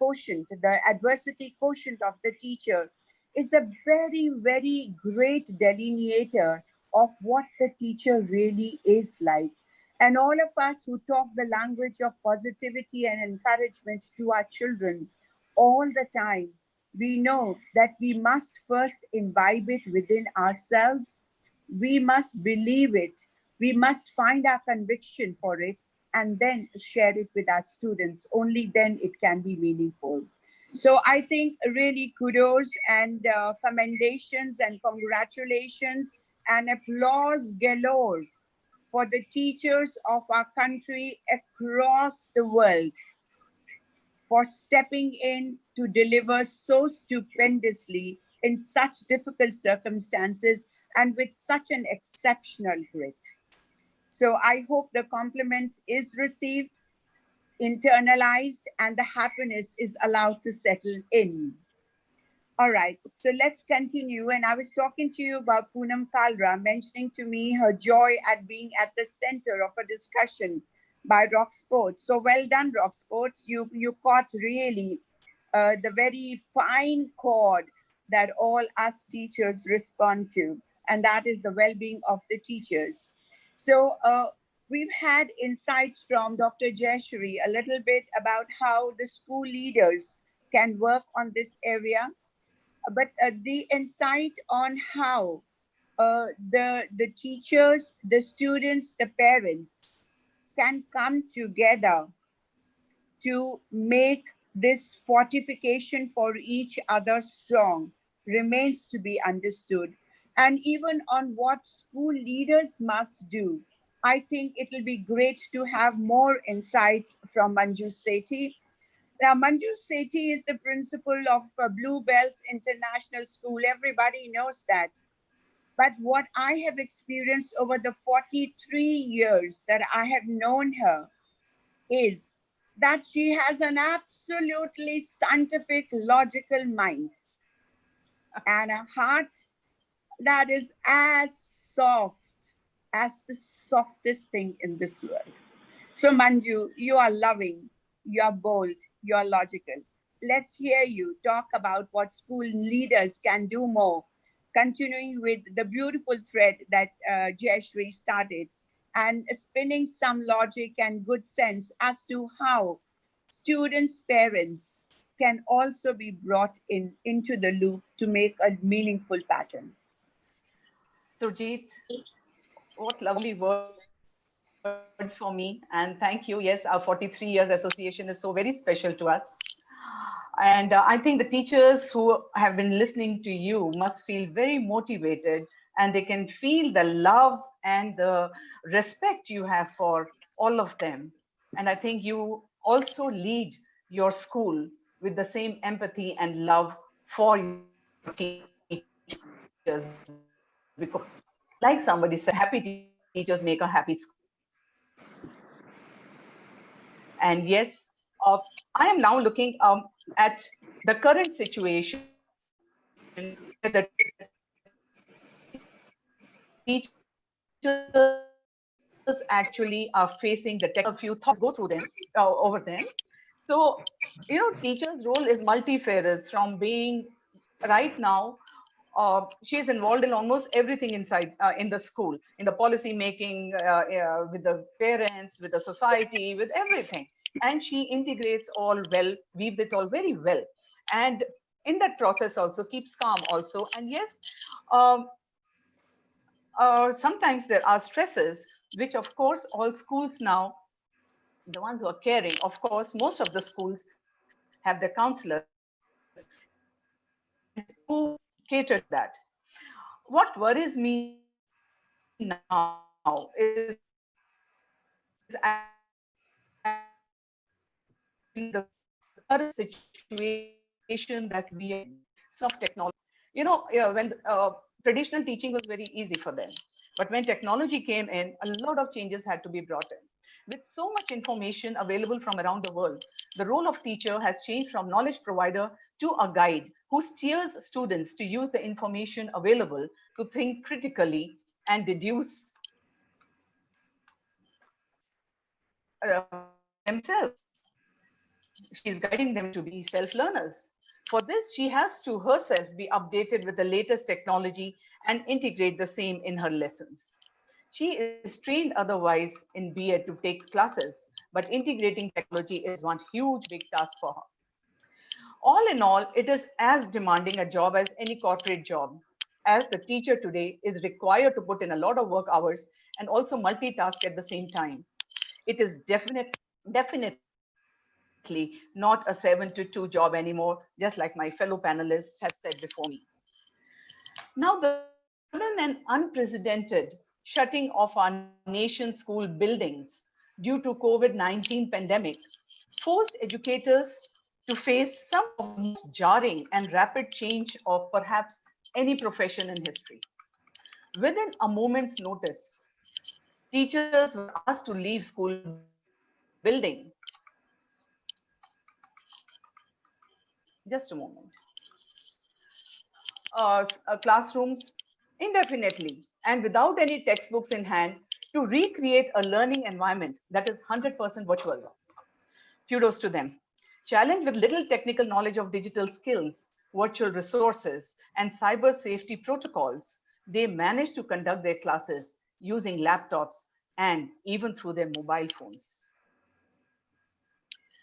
quotient, the adversity quotient of the teacher is a very, very great delineator of what the teacher really is like. And all of us who talk the language of positivity and encouragement to our children all the time, we know that we must first imbibe it within ourselves We must believe it. We must find our conviction for it and then share it with our students. Only then it can be meaningful. So I think really kudos and commendations and congratulations and applause galore for the teachers of our country across the world for stepping in to deliver so stupendously in such difficult circumstances and with such an exceptional grit. So I hope the compliment is received, internalized, and the happiness is allowed to settle in. All right, so let's continue. And I was talking to you about Poonam Kalra mentioning to me her joy at being at the center of a discussion by Rock Sports. So well done, Rock Sports. You caught really the very fine chord that all us teachers respond to, and that is the well-being of the teachers. So we've had insights from Dr. Jayashree a little bit about how the school leaders can work on this area, but the insight on how the teachers, the students, the parents can come together to make this fortification for each other strong remains to be understood. And even on what school leaders must do, I think it will be great to have more insights from Manju Sethi. Now, Manju Sethi is the principal of Bluebells International School. Everybody knows that. But what I have experienced over the 43 years that I have known her is that she has an absolutely scientific, logical mind and a heart that is as soft as the softest thing in this world. So, Manju, you are loving, you are bold, you are logical. Let's hear you talk about what school leaders can do more, continuing with the beautiful thread that Jayashree started and spinning some logic and good sense as to how students' parents can also be brought into the loop to make a meaningful pattern. Surjit, what lovely words for me. And thank you. Yes, our 43 years association is so very special to us. And I think the teachers who have been listening to you must feel very motivated, and they can feel the love and the respect you have for all of them. And I think you also lead your school with the same empathy and love for your teachers. Because, like somebody said, happy teachers make a happy school. And yes, I am now looking at the current situation where the teachers actually are facing the technical few thoughts go through them over them. So, teacher's role is multifarious from being right now. She is involved in almost everything inside in the school, in the policy making, with the parents, with the society, with everything. And she integrates all well, weaves it all very well. And in that process also keeps calm also. And yes, um, sometimes there are stresses, which of course all schools now, the ones who are caring, of course, most of the schools have their counselors and who cater to that. What worries me now is the current situation that we are in, soft technology. When traditional teaching was very easy for them, but when technology came in, a lot of changes had to be brought in. With so much information available from around the world, the role of teacher has changed from knowledge provider to a guide who steers students to use the information available to think critically and deduce themselves. She's guiding them to be self-learners. For this, she has to herself be updated with the latest technology and integrate the same in her lessons. She is trained otherwise in B.Ed to take classes, but integrating technology is one huge big task for her. All in all, it is as demanding a job as any corporate job. as the teacher today is required to put in a lot of work hours and also multitask at the same time. It is definitely not a 7 to 2 job anymore, just like my fellow panelists have said before me. Now, the sudden and unprecedented shutting of our nation's school buildings due to COVID-19 pandemic forced educators to face some of the most jarring and rapid change of perhaps any profession in history. Within a moment's notice, teachers were asked to leave school building. Just a moment. Classrooms indefinitely and without any textbooks in hand to recreate a learning environment that is 100% virtual. Kudos to them. Challenged with little technical knowledge of digital skills, virtual resources, and cyber safety protocols, they managed to conduct their classes using laptops and even through their mobile phones.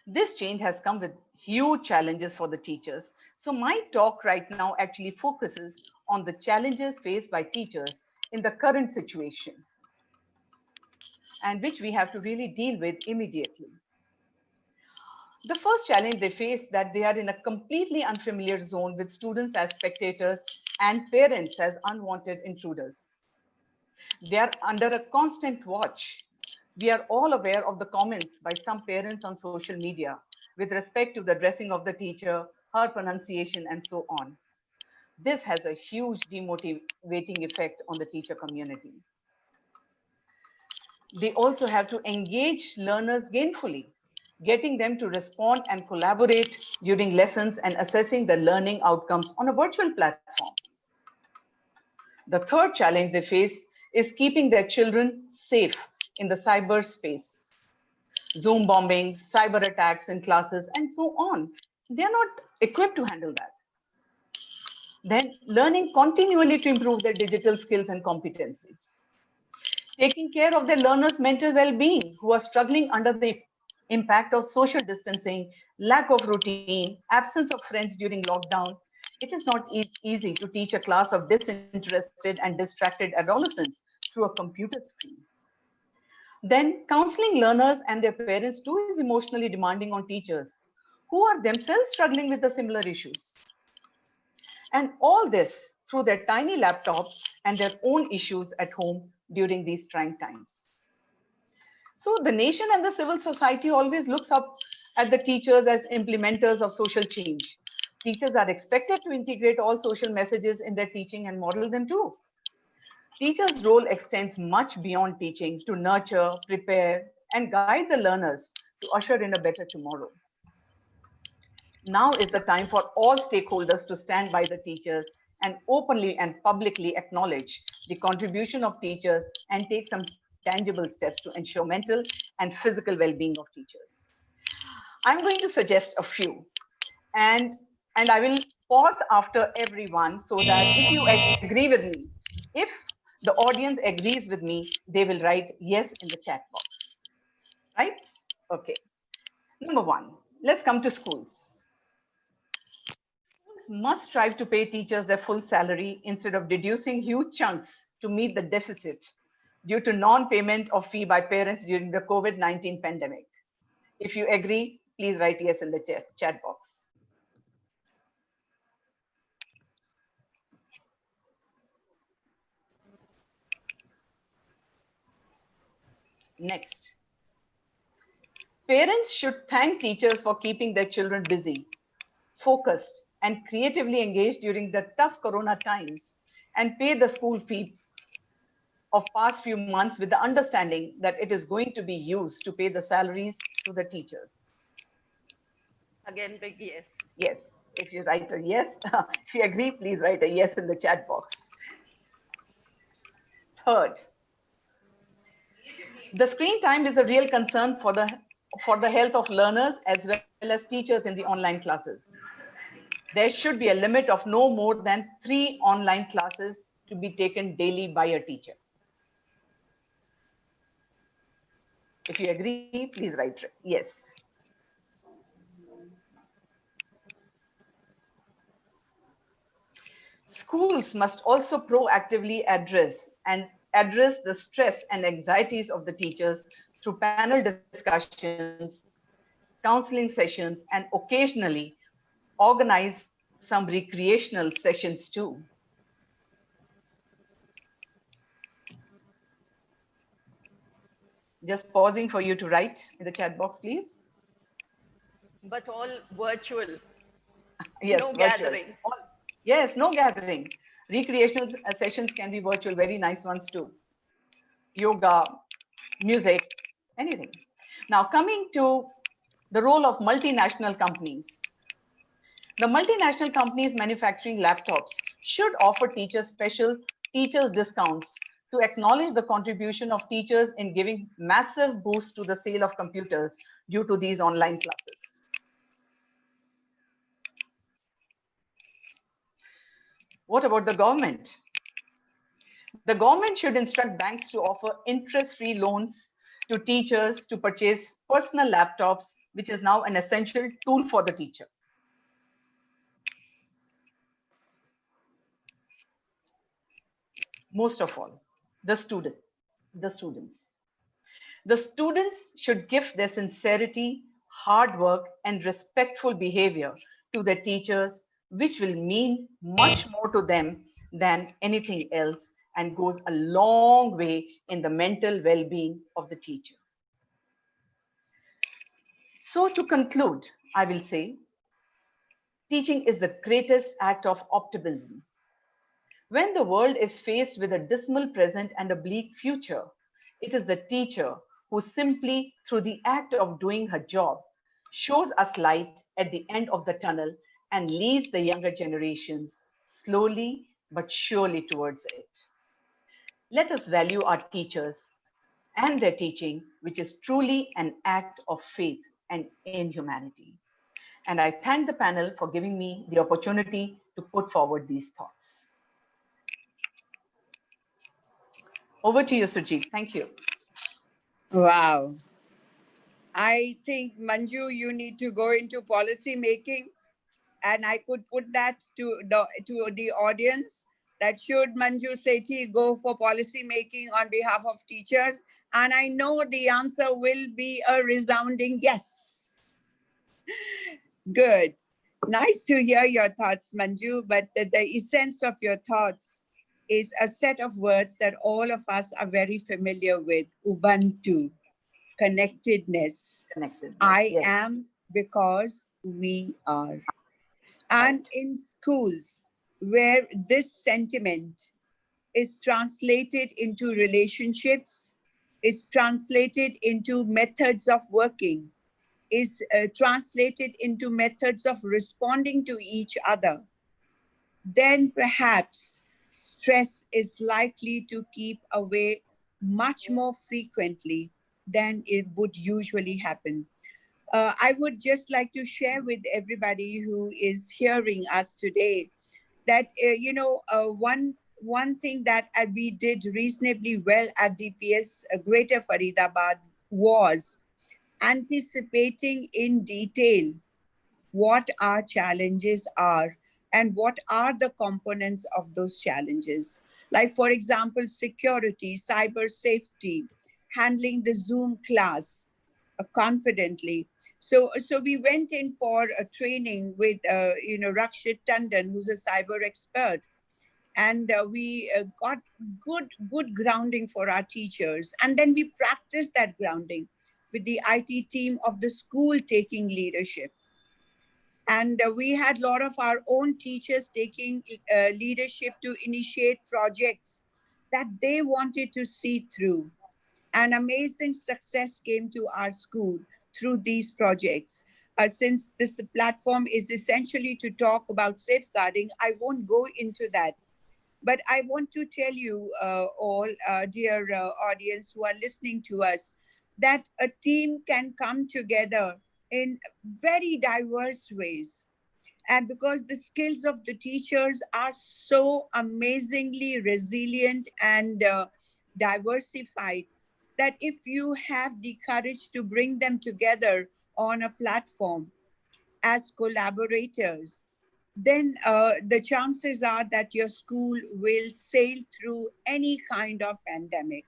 This change has come with huge challenges for the teachers. So my talk right now actually focuses on the challenges faced by teachers in the current situation and which we have to really deal with immediately. The first challenge they face that they are in a completely unfamiliar zone with students as spectators and parents as unwanted intruders. They are under a constant watch. We are all aware of the comments by some parents on social media with respect to the dressing of the teacher, her pronunciation, and so on. This has a huge demotivating effect on the teacher community. They also have to engage learners gainfully, getting them to respond and collaborate during lessons and assessing the learning outcomes on a virtual platform. The third challenge they face is keeping their children safe in the cyberspace. Zoom bombings, cyber attacks in classes, and so on. They're not equipped to handle that. Then learning continually to improve their digital skills and competencies. Taking care of their learners' mental well-being who are struggling under the impact of social distancing, lack of routine, absence of friends during lockdown. It is not easy to teach a class of disinterested and distracted adolescents through a computer screen. Then counseling learners and their parents too is emotionally demanding on teachers who are themselves struggling with the similar issues. And all this through their tiny laptop and their own issues at home during these trying times. So the nation and the civil society always looks up at the teachers as implementers of social change. Teachers are expected to integrate all social messages in their teaching and model them too. Teachers' role extends much beyond teaching to nurture, prepare, and guide the learners to usher in a better tomorrow. Now is the time for all stakeholders to stand by the teachers and openly and publicly acknowledge the contribution of teachers and take some tangible steps to ensure mental and physical well-being of teachers. I'm going to suggest a few, and I will pause after everyone so that if you agree with me, if the audience agrees with me, they will write yes in the chat box, right? Okay. Number one, let's come to schools. Schools must strive to pay teachers their full salary instead of deducing huge chunks to meet the deficit due to non-payment of fee by parents during the COVID-19 pandemic. If you agree, please write yes in the chat box. Next. Parents should thank teachers for keeping their children busy, focused, and creatively engaged during the tough corona times and pay the school fee of past few months with the understanding that it is going to be used to pay the salaries to the teachers. Again, big yes. Yes, if you write a yes, if you agree, please write a yes in the chat box. Third, the screen time is a real concern for the health of learners as well as teachers in the online classes. There should be a limit of no more than 3 online classes to be taken daily by a teacher. If you agree, please write yes. schools must also proactively address the stress and anxieties of the teachers through panel discussions, counseling sessions, and occasionally organize some recreational sessions too. Just pausing for you to write in the chat box, please. But all virtual. Yes, No virtual. gathering. Yes, no gathering. Recreational sessions can be virtual, very nice ones too. Yoga, music, anything. Now coming to the role of multinational companies. The multinational companies manufacturing laptops should offer teachers special teachers discounts to acknowledge the contribution of teachers in giving massive boost to the sale of computers due to these online classes. What about the government? The government should instruct banks to offer interest-free loans to teachers to purchase personal laptops, which is now an essential tool for the teacher. Most of all, the students. The students should give their sincerity, hard work, and respectful behavior to their teachers, which will mean much more to them than anything else and goes a long way in the mental well-being of the teacher. So to conclude, I will say, teaching is the greatest act of optimism. When the world is faced with a dismal present and a bleak future, it is the teacher who simply, through the act of doing her job, shows us light at the end of the tunnel and leads the younger generations slowly but surely towards it. Let us value our teachers and their teaching, which is truly an act of faith and inhumanity. And I thank the panel for giving me the opportunity to put forward these thoughts. Over to you, Sujit. Thank you. Wow. I think, Manju, you need to go into policy making, and I could put that to the audience, that should Manju Sethi go for policy making on behalf of teachers? And I know the answer will be a resounding yes. Good. Nice to hear your thoughts, Manju, but the essence of your thoughts is a set of words that all of us are very familiar with: Ubuntu, connectedness. I yes. am because we are. And Right. in schools where this sentiment is translated into relationships, is translated into methods of working, is translated into methods of responding to each other, then perhaps stress is likely to keep away much more frequently than it would usually happen. I would just like to share with everybody who is hearing us today that, one thing that we did reasonably well at DPS Greater Faridabad was anticipating in detail what our challenges are and what are the components of those challenges. Like, for example, security, cyber safety, handling the Zoom class confidently. So we went in for a training with, Rakshit Tandon, who's a cyber expert. And we got good grounding for our teachers. And then we practiced that grounding with the IT team of the school taking leadership. And we had a lot of our own teachers taking leadership to initiate projects that they wanted to see through. An amazing success came to our school through these projects. Since this platform is essentially to talk about safeguarding, I won't go into that. But I want to tell you all, dear audience who are listening to us, that a team can come together in very diverse ways. And because the skills of the teachers are so amazingly resilient and diversified, that if you have the courage to bring them together on a platform as collaborators, then the chances are that your school will sail through any kind of pandemic.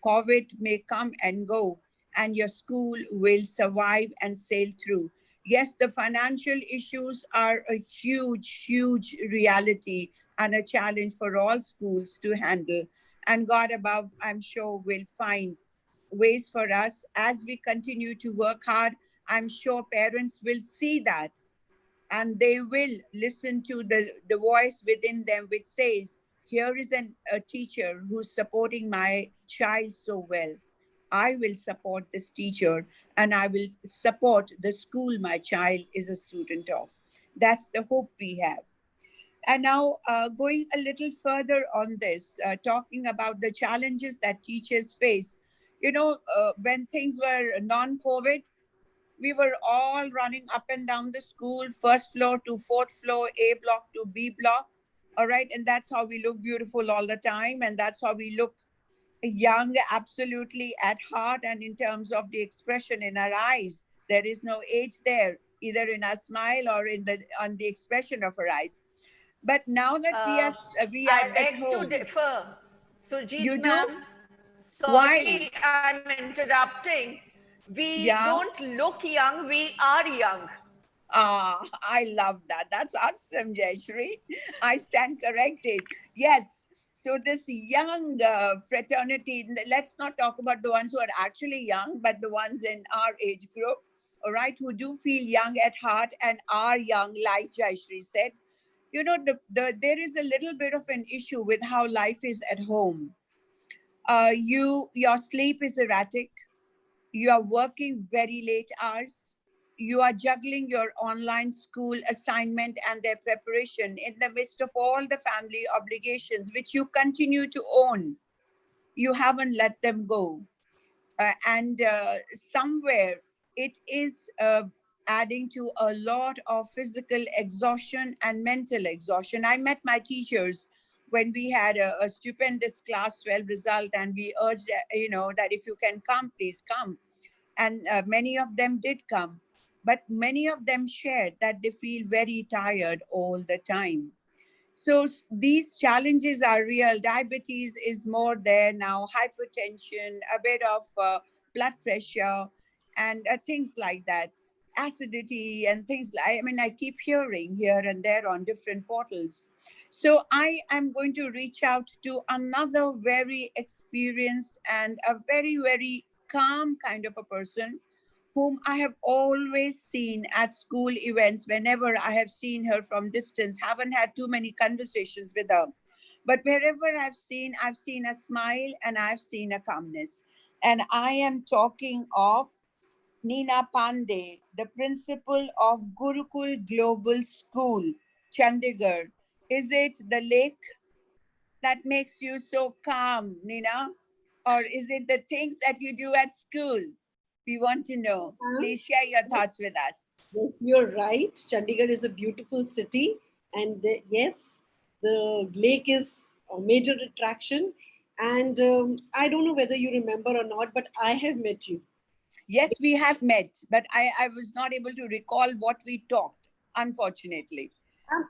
COVID may come and go, and your school will survive and sail through. Yes, the financial issues are a huge, huge reality and a challenge for all schools to handle. And God above, I'm sure, will find ways for us as we continue to work hard. I'm sure parents will see that, and they will listen to the voice within them which says, here is a teacher who's supporting my child so well. I will support this teacher, and I will support the school my child is a student of. That's the hope we have. And now, going a little further on this, talking about the challenges that teachers face. You know, when things were non-COVID, we were all running up and down the school, first floor to fourth floor, A block to B block. All right. And that's how we look beautiful all the time. And that's how we look young, absolutely at heart. And in terms of the expression in our eyes, there is no age there, either in our smile or in on the expression of our eyes. But now that we are I beg at home, to differ. Surjit you do? ma'am, Why? sorry I'm interrupting. We Yeah. don't look young, we are young. Ah, I love that. That's awesome, Jayashree. I stand corrected. Yes. So this young fraternity, let's not talk about the ones who are actually young, but the ones in our age group, all right, who do feel young at heart and are young, like Jayashree said. You know, there is a little bit of an issue with how life is at home. Your sleep is erratic. You are working very late hours. You are juggling your online school assignment and their preparation in the midst of all the family obligations which you continue to own. You haven't let them go. And somewhere it is adding to a lot of physical exhaustion and mental exhaustion. I met my teachers when we had a stupendous class 12 result, and we urged, that if you can come, please come. And many of them did come, but many of them shared that they feel very tired all the time. So these challenges are real. Diabetes is more there now, hypertension, a bit of blood pressure, and things like that, acidity and things like, I mean, I keep hearing here and there on different portals. So I am going to reach out to another very experienced and a very, very calm kind of a person whom I have always seen at school events whenever I have seen her from distance. Haven't had too many conversations with her. But wherever I've seen a smile and I've seen a calmness. And I am talking of Neena Pandey, the principal of Gurukul Global School, Chandigarh. Is it the lake that makes you so calm, Neena? Or is it the things that you do at school? We want to know. Please share your thoughts with us. Yes, you're right. Chandigarh is a beautiful city. And yes, the lake is a major attraction. And I don't know whether you remember or not, but I have met you. Yes, we have met, but I was not able to recall what we talked, unfortunately.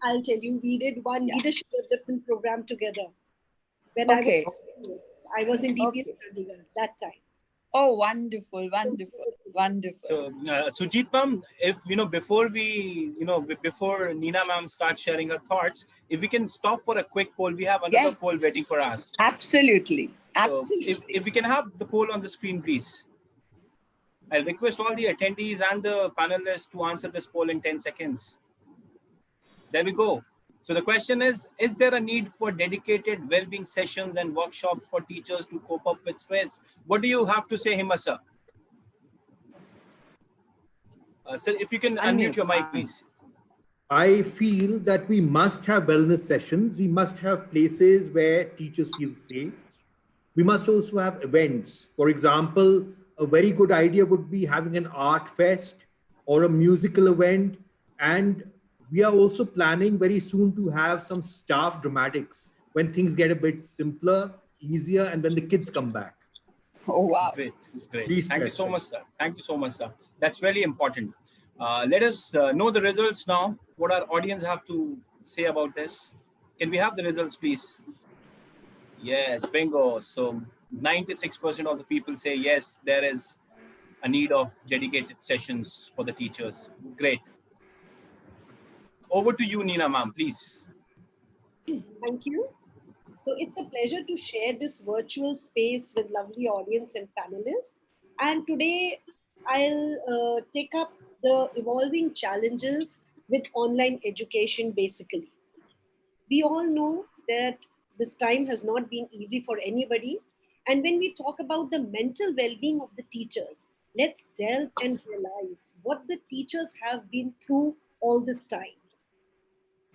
I'll tell you, we did one leadership development program together. When Okay. I was in DPS Okay. Chandigarh that time. Oh, wonderful, wonderful, wonderful. So, Sujit ma'am, if before before Neena ma'am starts sharing her thoughts, if we can stop for a quick poll, we have another Yes. poll waiting for us. Absolutely, So absolutely. if we can have the poll on the screen, please. I'll request all the attendees and the panelists to answer this poll in 10 seconds. There we go. So the question is there a need for dedicated well-being sessions and workshops for teachers to cope up with stress? What do you have to say, Hima sir? Sir, if you can unmute your mic, please. I feel that we must have wellness sessions. We must have places where teachers feel safe. We must also have events. For example, a very good idea would be having an art fest or a musical event. And we are also planning very soon to have some staff dramatics when things get a bit simpler, easier, and when the kids come back. Oh, wow. Great, great. Please Thank you so question. much, sir. Thank you so much, sir. That's really important. Let us know the results now. What our audience have to say about this. Can we have the results, please? Yes, bingo. So 96% of the people say yes, there is a need of dedicated sessions for the teachers. Great. Over to you, Nina ma'am, please. Thank you. So it's a pleasure to share this virtual space with lovely audience and panelists. And today I'll take up the evolving challenges with online education basically. We all know that this time has not been easy for anybody. And when we talk about the mental well-being of the teachers, let's delve and realize what the teachers have been through all this time.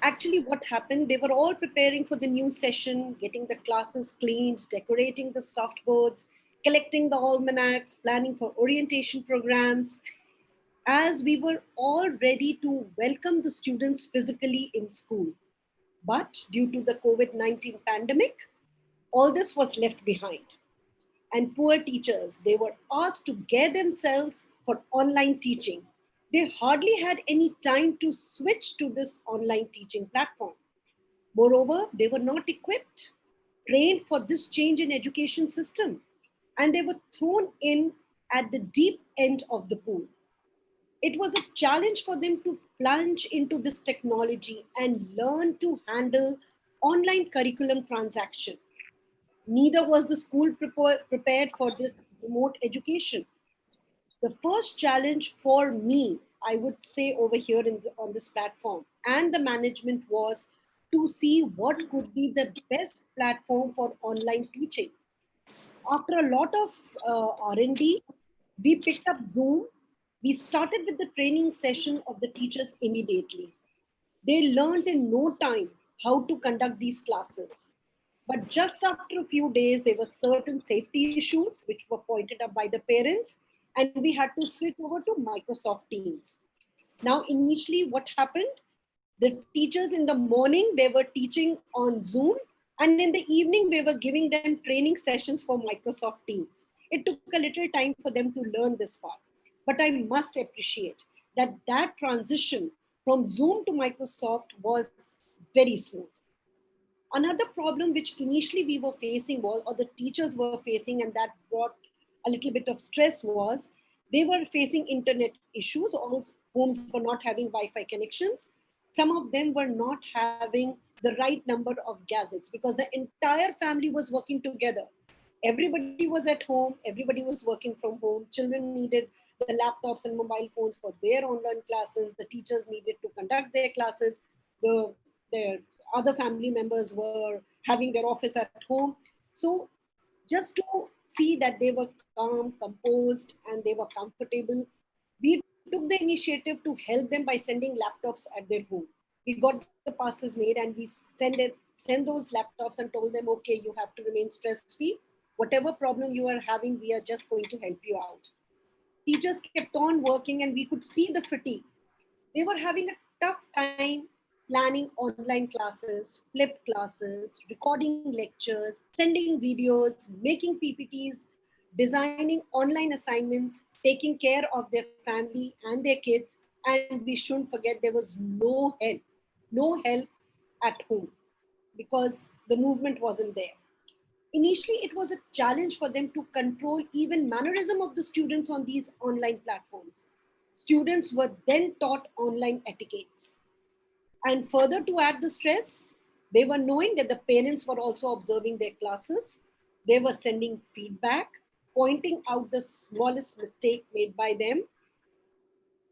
Actually, what happened, they were all preparing for the new session, getting the classes cleaned, decorating the soft boards, collecting the almanacs, planning for orientation programs, as we were all ready to welcome the students physically in school. But due to the COVID-19 pandemic, all this was left behind. And poor teachers, they were asked to gear themselves for online teaching. They hardly had any time to switch to this online teaching platform. Moreover, they were not equipped, trained for this change in education system, and they were thrown in at the deep end of the pool. It was a challenge for them to plunge into this technology and learn to handle online curriculum transaction. Neither was the school prepared for this remote education. The first challenge for me, I would say over here on this platform and the management was to see what could be the best platform for online teaching. After a lot of R&D, we picked up Zoom. We started with the training session of the teachers immediately. They learned in no time how to conduct these classes. But just after a few days, there were certain safety issues which were pointed out by the parents, and we had to switch over to Microsoft Teams. Now, initially, what happened? The teachers in the morning, they were teaching on Zoom, and in the evening, we were giving them training sessions for Microsoft Teams. It took a little time for them to learn this part. But I must appreciate that that transition from Zoom to Microsoft was very smooth. Another problem which initially we were facing was, or the teachers were facing, and that brought a little bit of stress was, they were facing internet issues. All homes were not having Wi-Fi connections. Some of them were not having the right number of gadgets because the entire family was working together. Everybody was at home, everybody was working from home. Children needed the laptops and mobile phones for their online classes. The teachers needed to conduct their classes. Their other family members were having their office at home. So just to see that they were calm, composed, and they were comfortable, we took the initiative to help them by sending laptops at their home. We got the passes made and we send those laptops and told them, okay, you have to remain stress-free. Whatever problem you are having, we are just going to help you out. Teachers kept on working and we could see the fatigue. They were having a tough time planning online classes, flipped classes, recording lectures, sending videos, making PPTs, designing online assignments, taking care of their family and their kids. And we shouldn't forget there was no help at home because the movement wasn't there. Initially, it was a challenge for them to control even mannerism of the students on these online platforms. Students were then taught online etiquettes. And further to add the stress, they were knowing that the parents were also observing their classes. They were sending feedback, pointing out the smallest mistake made by them,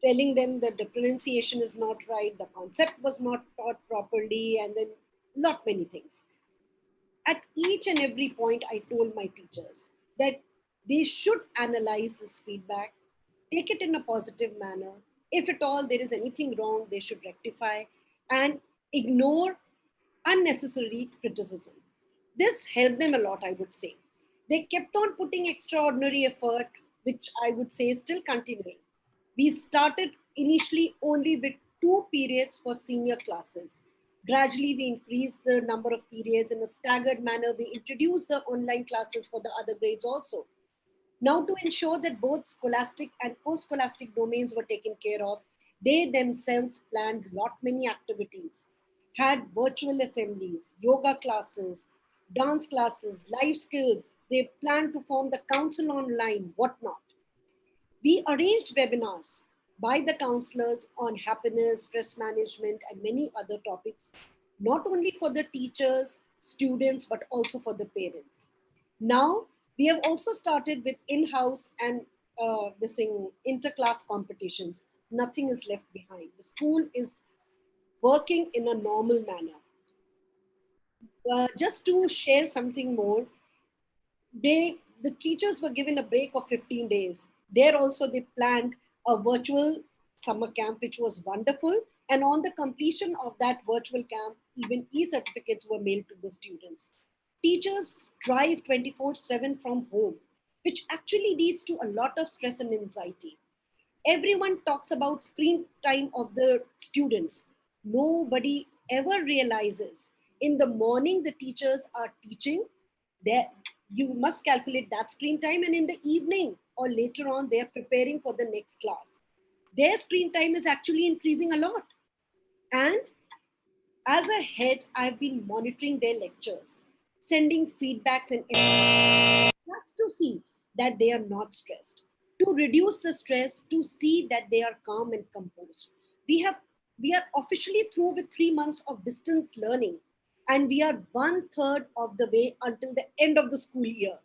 telling them that the pronunciation is not right, the concept was not taught properly, and then lot many things. At each and every point, I told my teachers that they should analyze this feedback, take it in a positive manner. If at all there is anything wrong, they should rectify and ignore unnecessary criticism. This helped them a lot, I would say. They kept on putting extraordinary effort, which I would say is still continuing. We started initially only with 2 periods for senior classes. Gradually, we increased the number of periods in a staggered manner. We introduced the online classes for the other grades also. Now, to ensure that both scholastic and post-scholastic domains were taken care of, They themselves planned lot many activities, had virtual assemblies, yoga classes, dance classes, life skills. They planned to form the council online, whatnot. We arranged webinars by the counselors on happiness, stress management, and many other topics, not only for the teachers, students, but also for the parents. Now, we have also started with in-house and this thing, inter-class competitions. Nothing is left behind. The school is working in a normal manner. Just to share something more, the teachers were given a break of 15 days. There also they planned a virtual summer camp, which was wonderful. And on the completion of that virtual camp, even e-certificates were mailed to the students. Teachers drive 24/7 from home, which actually leads to a lot of stress and anxiety. Everyone talks about screen time of the students. Nobody ever realizes in the morning the teachers are teaching, that you must calculate that screen time, and in the evening or later on they are preparing for the next class. Their screen time is actually increasing a lot. And as a head, I've been monitoring their lectures, sending feedbacks and just to see that they are not stressed, to reduce the stress, to see that they are calm and composed. We are officially through with 3 months of distance learning, and we are 1/3 of the way until the end of the school year.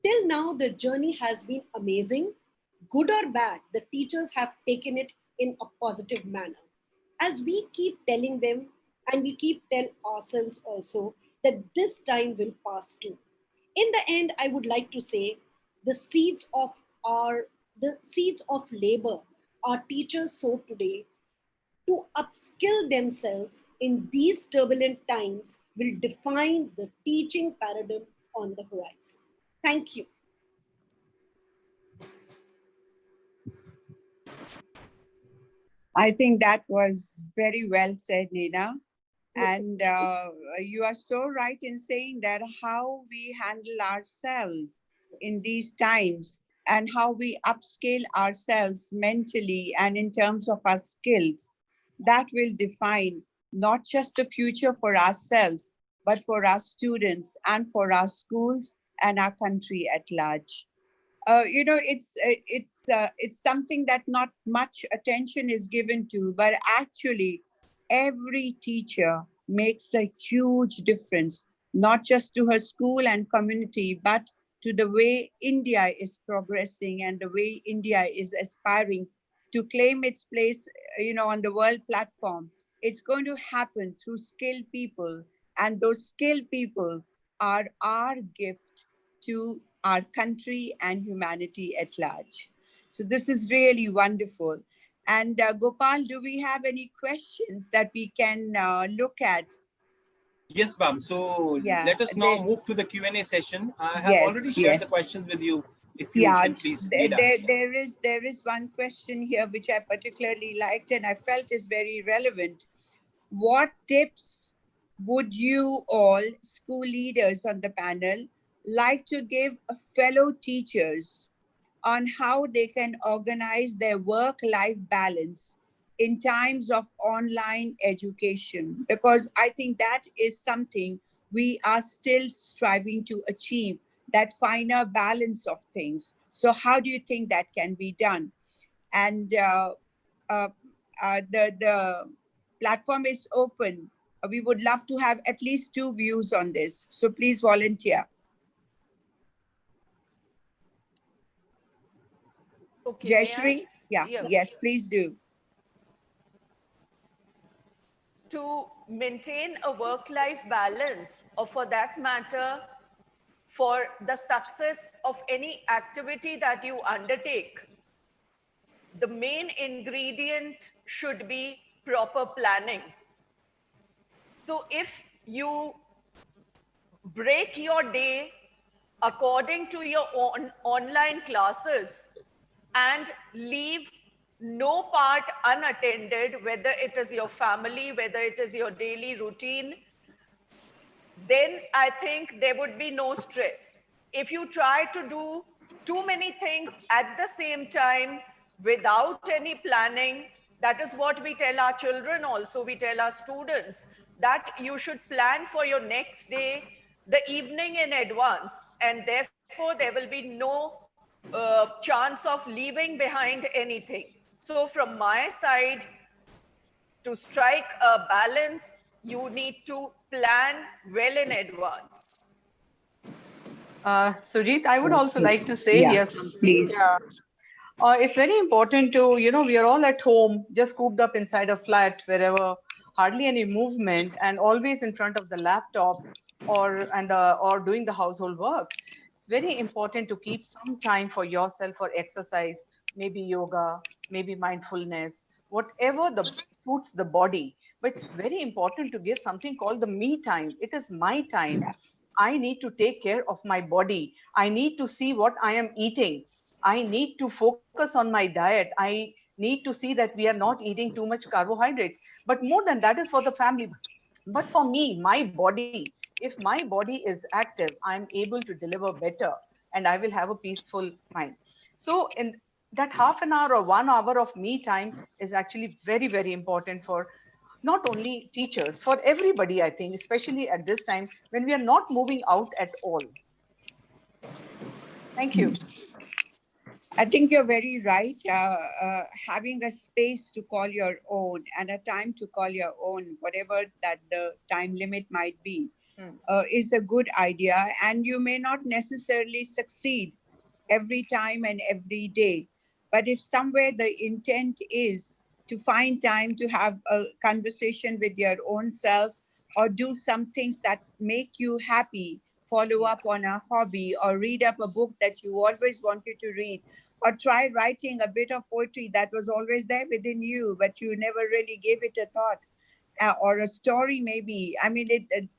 Till now, the journey has been amazing. Good or bad, the teachers have taken it in a positive manner. As we keep telling them, and we keep tell ourselves also, that this time will pass too. In the end, I would like to say the seeds of the seeds of labor our teachers sow today to upskill themselves in these turbulent times will define the teaching paradigm on the horizon. Thank you. I think that was very well said, Nina. And you are so right in saying that how we handle ourselves in these times and how we upscale ourselves mentally and in terms of our skills, that will define not just the future for ourselves, but for our students and for our schools and our country at large. It's something that not much attention is given to, but actually every teacher makes a huge difference, not just to her school and community, but to the way India is progressing and the way India is aspiring to claim its place, on the world platform. It's going to happen through skilled people, and those skilled people are our gift to our country and humanity at large. So this is really wonderful. And Gopal, do we have any questions that we can look at? Yes, ma'am. So Yeah, let us now move to the Q&A session. I have already shared the questions with you. If you can please read us. There is one question here which I particularly liked and I felt is very relevant. What tips would you all, school leaders on the panel, like to give fellow teachers on how they can organize their work-life balance in times of online education? Because I think that is something we are still striving to achieve, that finer balance of things. So how do you think that can be done? And the platform is open. We would love to have at least 2 views on this. So please volunteer. Okay, Jayashree? Yeah, yes, please do. To maintain a work-life balance, or for that matter, for the success of any activity that you undertake, the main ingredient should be proper planning. So if you break your day according to your online classes and leave no part unattended, whether it is your family, whether it is your daily routine, then I think there would be no stress. If you try to do too many things at the same time without any planning, That is what we tell our children also. We tell our students that you should plan for your next day, the evening in advance, and therefore there will be no chance of leaving behind anything. So from my side, to strike a balance, you need to plan well in advance. Sujit, I would also like to say Yeah, here something. please. Yeah. It's very important to, we are all at home, just cooped up inside a flat, wherever, hardly any movement, and always in front of the laptop or doing the household work. It's very important to keep some time for yourself for exercise, maybe yoga, maybe mindfulness, whatever the suits the body. But it's very important to give something called the me time. It is my time. I need to take care of my body. I need to see what I am eating. I need to focus on my diet. I need to see that we are not eating too much carbohydrates. But more than that is for the family. But for me, my body, if my body is active, I'm able to deliver better and I will have a peaceful mind. So, in that half an hour or 1 hour of me time is actually very, very important for not only teachers, for everybody, I think, especially at this time when we are not moving out at all. Thank you. I think you're very right. Having a space to call your own and a time to call your own, whatever that the time limit might be, is a good idea. And you may not necessarily succeed every time and every day. But if somewhere the intent is to find time to have a conversation with your own self or do some things that make you happy, follow up on a hobby or read up a book that you always wanted to read, or try writing a bit of poetry that was always there within you, but you never really gave it a thought, or a story maybe. I mean,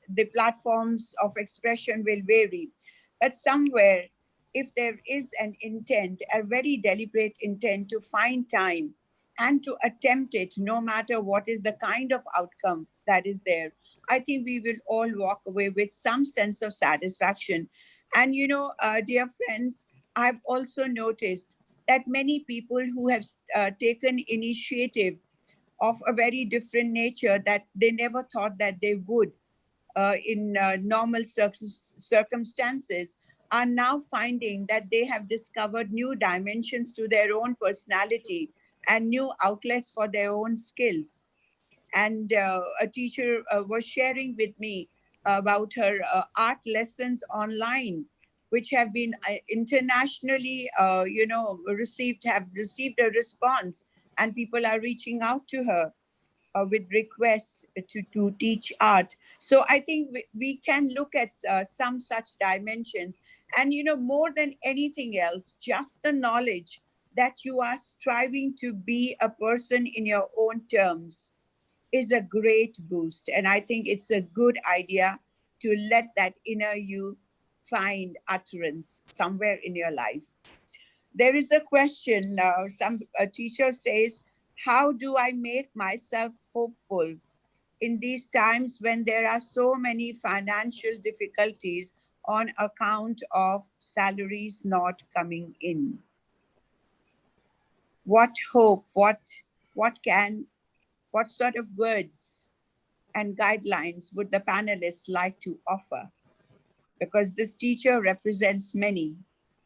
the platforms of expression will vary, but somewhere, if there is an intent, a very deliberate intent to find time and to attempt it, no matter what is the kind of outcome that is there, I think we will all walk away with some sense of satisfaction. And dear friends, I've also noticed that many people who have taken initiative of a very different nature that they never thought that they would in normal circumstances are now finding that they have discovered new dimensions to their own personality and new outlets for their own skills. And a teacher was sharing with me about her art lessons online, which have been internationally, have received a response, and people are reaching out to her with requests to teach art. So I think we can look at some such dimensions. And, more than anything else, just the knowledge that you are striving to be a person in your own terms is a great boost. And I think it's a good idea to let that inner you find utterance somewhere in your life. There is a question. A teacher says, how do I make myself hopeful in these times when there are so many financial difficulties on account of salaries not coming in? What hope, what sort of words and guidelines would the panelists like to offer? Because this teacher represents many.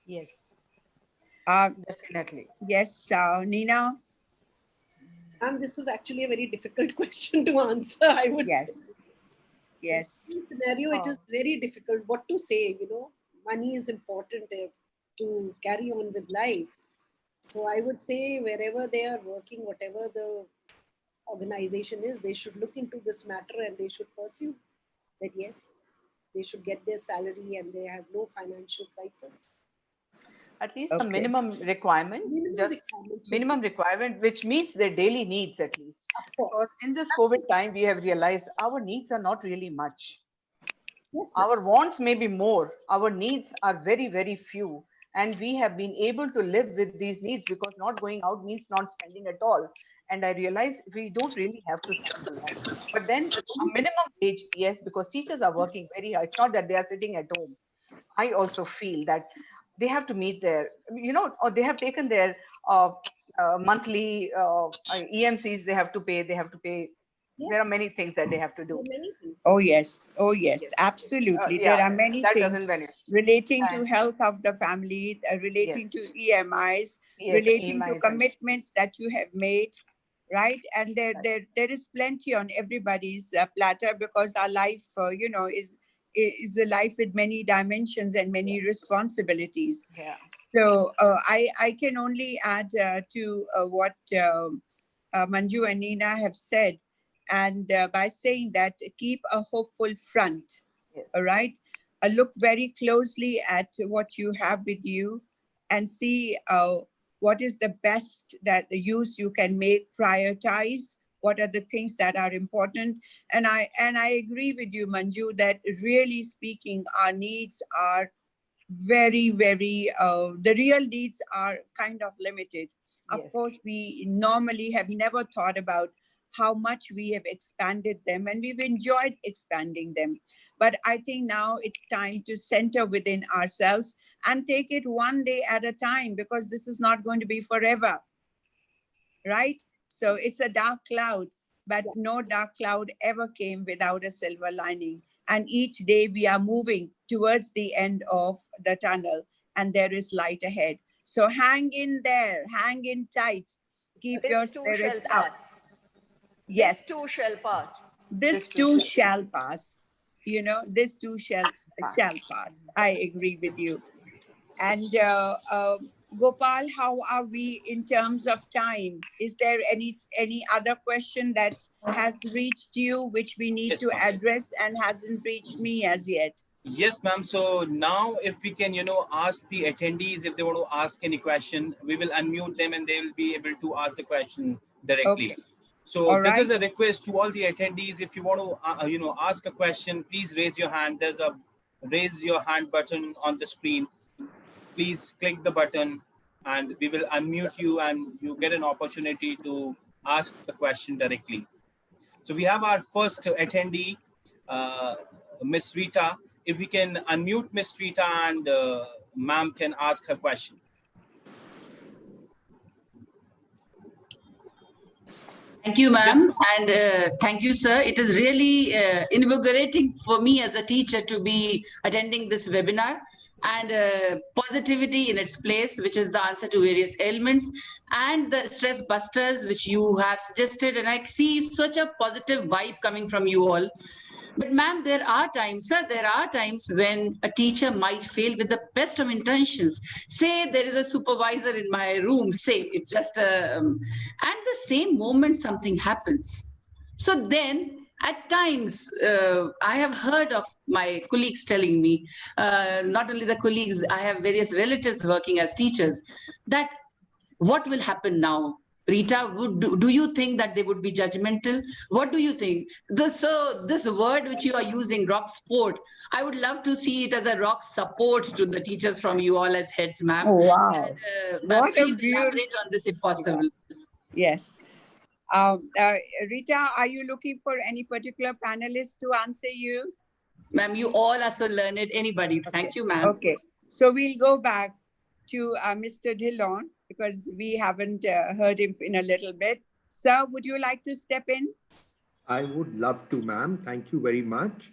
Yes, Uh, definitely. yes, Nina? And this is actually a very difficult question to answer, I would say. Yes. In this scenario, it is very difficult what to say. Money is important to carry on with life. So I would say wherever they are working, whatever the organization is, they should look into this matter and they should pursue that, yes, they should get their salary and they have no financial crisis. At least some minimum requirements, minimum requirement, which meets their daily needs at least. Of course. Because in this COVID time, we have realized our needs are not really much. Yes, our wants may be more, our needs are very, very few. And we have been able to live with these needs because not going out means not spending at all. And I realize we don't really have to spend a lot. But then a minimum wage, yes, because teachers are working very hard. It's not that they are sitting at home. I also feel that they have to meet their, or they have taken their monthly EMCs they have to pay. They have to pay. There are Yes. many things that they have to There do. are many things. Oh, yes. Oh, yes, Yes. absolutely. Yeah, There are many that things doesn't vanish. relating to And health of the family, relating yes, to EMIs, yes, relating to EMIs and commitments that you have made, right? And there is plenty on everybody's platter because our life, is a life with many dimensions and many responsibilities. yeah. So I can only add to what Manju and Nina have said, and by saying that, keep a hopeful front. Yes. All right. Look very closely at what you have with you, and see what is the best that the use you can make. Prioritize what are the things that are important. And I agree with you, Manju, that really speaking, our needs are very, very, the real needs are kind of limited. Of Yes. course, we normally have never thought about how much we have expanded them, and we've enjoyed expanding them. But I think now it's time to center within ourselves and take it one day at a time, because this is not going to be forever, right? So it's a dark cloud, but no dark cloud ever came without a silver lining. And each day we are moving towards the end of the tunnel, and there is light ahead. So hang in there, hang in tight, keep your This too shall spirits up. pass. Yes, This too shall pass. this too shall pass. This too shall pass. I agree with you. And Gopal, how are we in terms of time? Is there any other question that has reached you which we need Yes, to ma'am. address and hasn't reached me as yet? Yes, ma'am. So now if we can, ask the attendees if they want to ask any question, we will unmute them and they will be able to ask the question directly. Okay. So All this is right. a request to all the attendees. If you want to, ask a question, please raise your hand. There's a raise your hand button on the screen. Please click the button and we will unmute you and you get an opportunity to ask the question directly. So we have our first attendee, Miss Rita. If we can unmute Miss Rita and ma'am can ask her question. Thank you, Yes, ma'am. ma'am. And thank you, sir. It is really invigorating for me as a teacher to be attending this webinar, and positivity in its place, which is the answer to various ailments, and the stress busters, which you have suggested. And I see such a positive vibe coming from you all. But ma'am, there are times, sir, there are times when a teacher might fail with the best of intentions. Say there is a supervisor in my room, say it's just and the same moment something happens. So then at times, I have heard of my colleagues telling me, not only the colleagues, I have various relatives working as teachers, that what will happen now? Rita, do you think that they would be judgmental? What do you think? This word which you are using, rock sport, I would love to see it as a rock support to the teachers from you all as heads, ma'am. Oh, wow. Ma'am, What a please beautiful. elaborate on this if possible. Yes. Rita, are you looking for any particular panelist to answer you? Ma'am, you all are so learned. Anybody. Thank you, ma'am. Okay. So we'll go back to Mr. Dillon, because we haven't heard him in a little bit. Sir, would you like to step in? I would love to, ma'am. Thank you very much.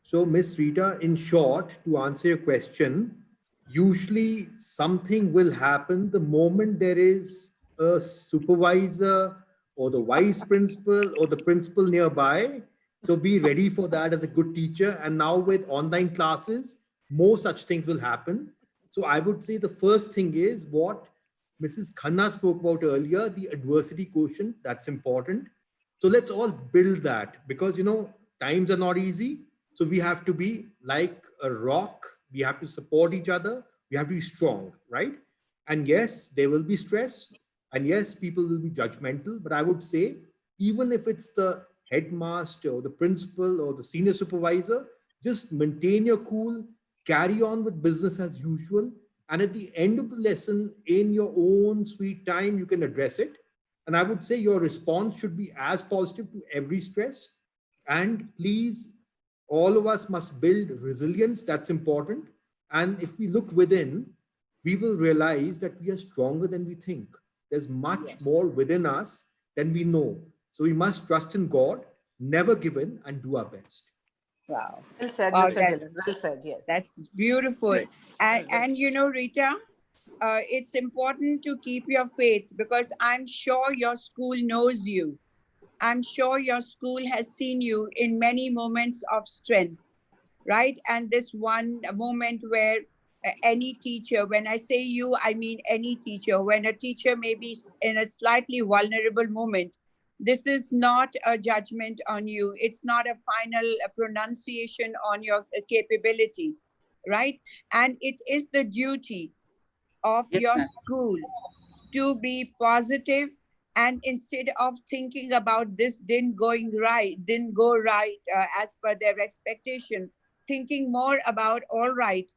So, Miss Rita, in short, to answer your question, usually something will happen the moment there is a supervisor or the vice principal or the principal nearby. So be ready for that as a good teacher. And now with online classes, more such things will happen. So I would say the first thing is what Mrs. Khanna spoke about earlier, the adversity quotient. That's important. So let's all build that, because times are not easy. So we have to be like a rock. We have to support each other. We have to be strong, right? And yes, there will be stress. And yes, people will be judgmental. But I would say, even if it's the headmaster or the principal or the senior supervisor, just maintain your cool, carry on with business as usual. And at the end of the lesson, in your own sweet time, you can address it. And I would say your response should be as positive to every stress. And please, all of us must build resilience. That's important. And if we look within, we will realize that we are stronger than we think. There's much Yes. more within us than we know. So we must trust in God, never give in, and do our best. Wow. Well said, Wow, Mr. Dillon. Well said, yes. That's beautiful. Great. And you know, Rita, it's important to keep your faith, because I'm sure your school knows you. I'm sure your school has seen you in many moments of strength, right? And this one moment where any teacher, when I say you, I mean any teacher, when a teacher may be in a slightly vulnerable moment, this is not a judgment on you. It's not a final pronunciation on your capability, right? And it is the duty of Yes, your ma'am. school to be positive, and instead of thinking about this didn't go right as per their expectation, thinking more about, all right,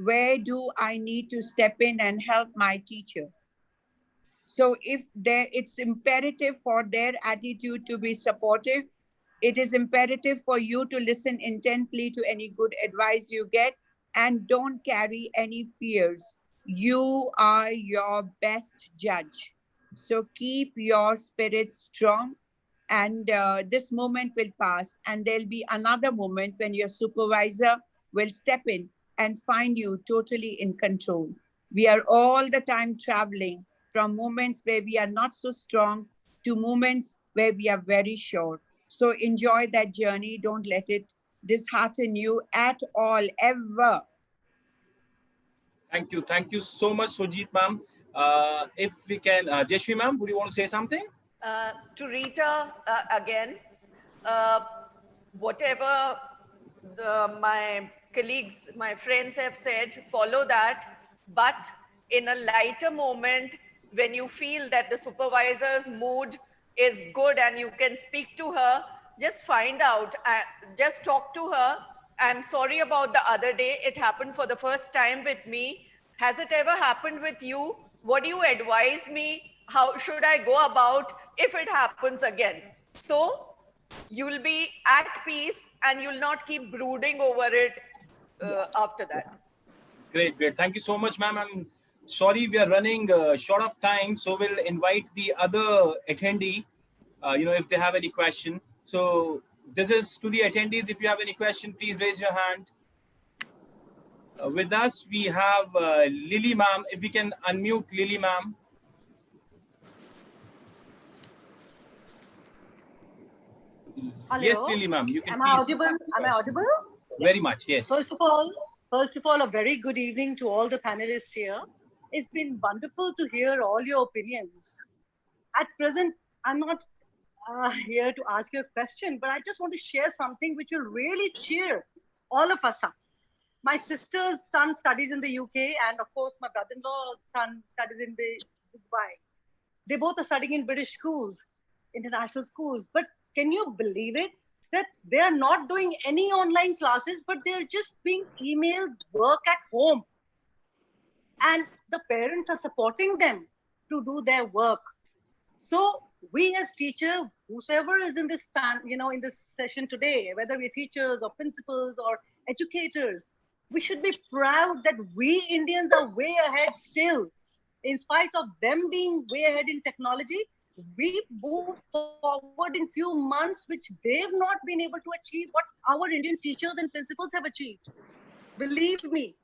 where do I need to step in and help my teacher? So if there, it's imperative for their attitude to be supportive. It is imperative for you to listen intently to any good advice you get, and don't carry any fears. You are your best judge. So keep your spirits strong, and this moment will pass, and there'll be another moment when your supervisor will step in and find you totally in control. We are all the time traveling from moments where we are not so strong to moments where we are very sure. So enjoy that journey. Don't let it dishearten you at all, ever. Thank you. Thank you so much, Sujit ma'am. If we can, Jeshri ma'am, would you want to say something? To Rita, again, uh, whatever my colleagues, my friends have said, follow that. But in a lighter moment, when you feel that the supervisor's mood is good and you can speak to her, just find out, just talk to her. I'm sorry about the other day. It happened for the first time with me. Has it ever happened with you? What do you advise me? How should I go about if it happens again? So you'll be at peace and you'll not keep brooding over it after that. Great, great. Thank you so much, ma'am. I'm sorry we are running short of time, so we'll invite the other attendee, if they have any question. So this is to the attendees. If you have any question, please raise your hand. With us, we have Lily ma'am. If we can unmute Lily ma'am. Hello. Yes, Lily ma'am. You can Am I please. audible? Am I audible? Very much, yes. First of all, a very good evening to all the panelists here. It's been wonderful to hear all your opinions. At present, I'm not here to ask you a question, but I just want to share something which will really cheer all of us up. My sister's son studies in the UK, and of course, my brother-in-law's son studies in the Dubai. They both are studying in British schools, international schools. But can you believe it? That they are not doing any online classes, but they're just being emailed work at home. And the parents are supporting them to do their work. So we as teachers, whoever is in this in this session today, whether we're teachers or principals or educators, we should be proud that we Indians are way ahead still. In spite of them being way ahead in technology, we moved forward in few months, which they've not been able to achieve what our Indian teachers and principals have achieved. Believe me,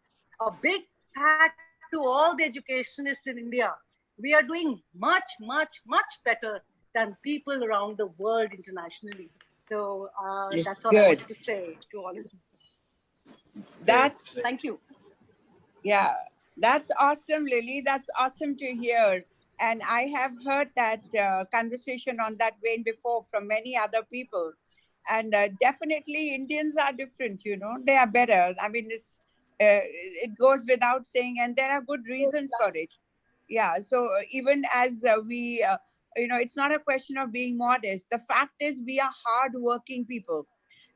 a big hat to all the educationists in India. We are doing much, much, much better than people around the world internationally. So It's that's all I good. wanted to say to all of you. That's, Thank you. yeah, that's awesome, Lily. That's awesome to hear. And I have heard that conversation on that vein before from many other people. And definitely Indians are different, they are better. I mean, it goes without saying, and there are good reasons for it. Yeah, so even as it's not a question of being modest. The fact is, we are hardworking people.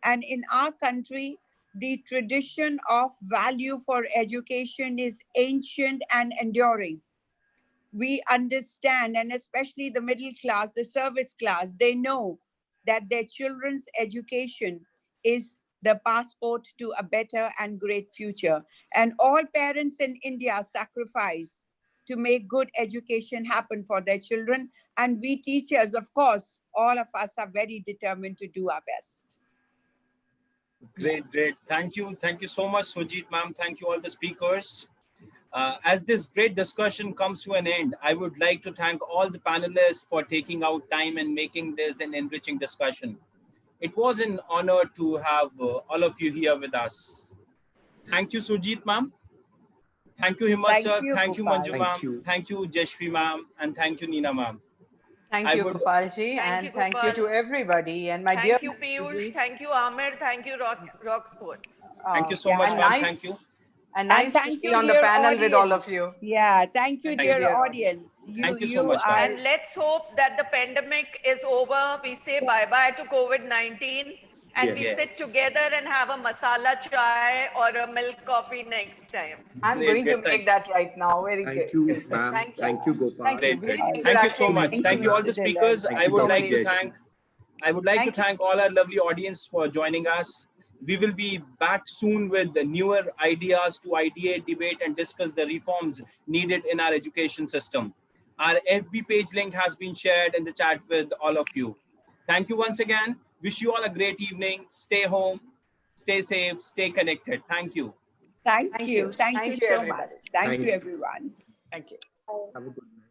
And in our country, the tradition of value for education is ancient and enduring. We understand, and especially the middle class, the service class, they know that their children's education is the passport to a better and great future. And all parents in India sacrifice to make good education happen for their children. And we teachers, of course, all of us are very determined to do our best. Great, great. Thank you. Thank you so much, Sujit ma'am. Thank you all the speakers. As this great discussion comes to an end, I would like to thank all the panelists for taking out time and making this an enriching discussion. It was an honor to have all of you here with us. Thank you, Sujit ma'am. Thank you, Hima Thank sir. you, Thank you, Gopal. Manju Thank ma'am. you. Thank you, Jashvi ma'am. And thank you, Neena ma'am. Thank I you, would- Gopalji, Thank and you, thank you to Gopal. everybody. And my Thank dear you, Piyush. Suji, Thank you, Amir. Thank you, Rock Sports. Thank you so Yeah, much, and ma'am. nice, Thank you. and And nice to thank be you, on the dear panel audience. with all of you. Yeah, thank you, Thank you, dear dear audience. Thank you so much, ma'am. are And let's hope that the pandemic is over. We say bye-bye to COVID-19 and we Yes. sit together and have a masala chai or a milk coffee next time. I'm Great, going to great. make that right now. Very Thank good. you, Good. ma'am. Thank you. Thank you, Gopal. Thank you. Great, Great great. Thank you so interacting much. with Thank you all the Mr. Dillon. speakers. Thank I you, would so like many to Jashvi. thank to thank all our lovely audience for joining us. We will be back soon with the newer ideas to ideate, debate, and discuss the reforms needed in our education system. Our FB page link has been shared in the chat with all of you. Thank you once again. Wish you all a great evening. Stay home, stay safe, stay connected. Thank you. Thank Thank you. you. Thank you Thank you, so everybody. much. Thank Thank you, you. everyone. Thank you. Have a good night.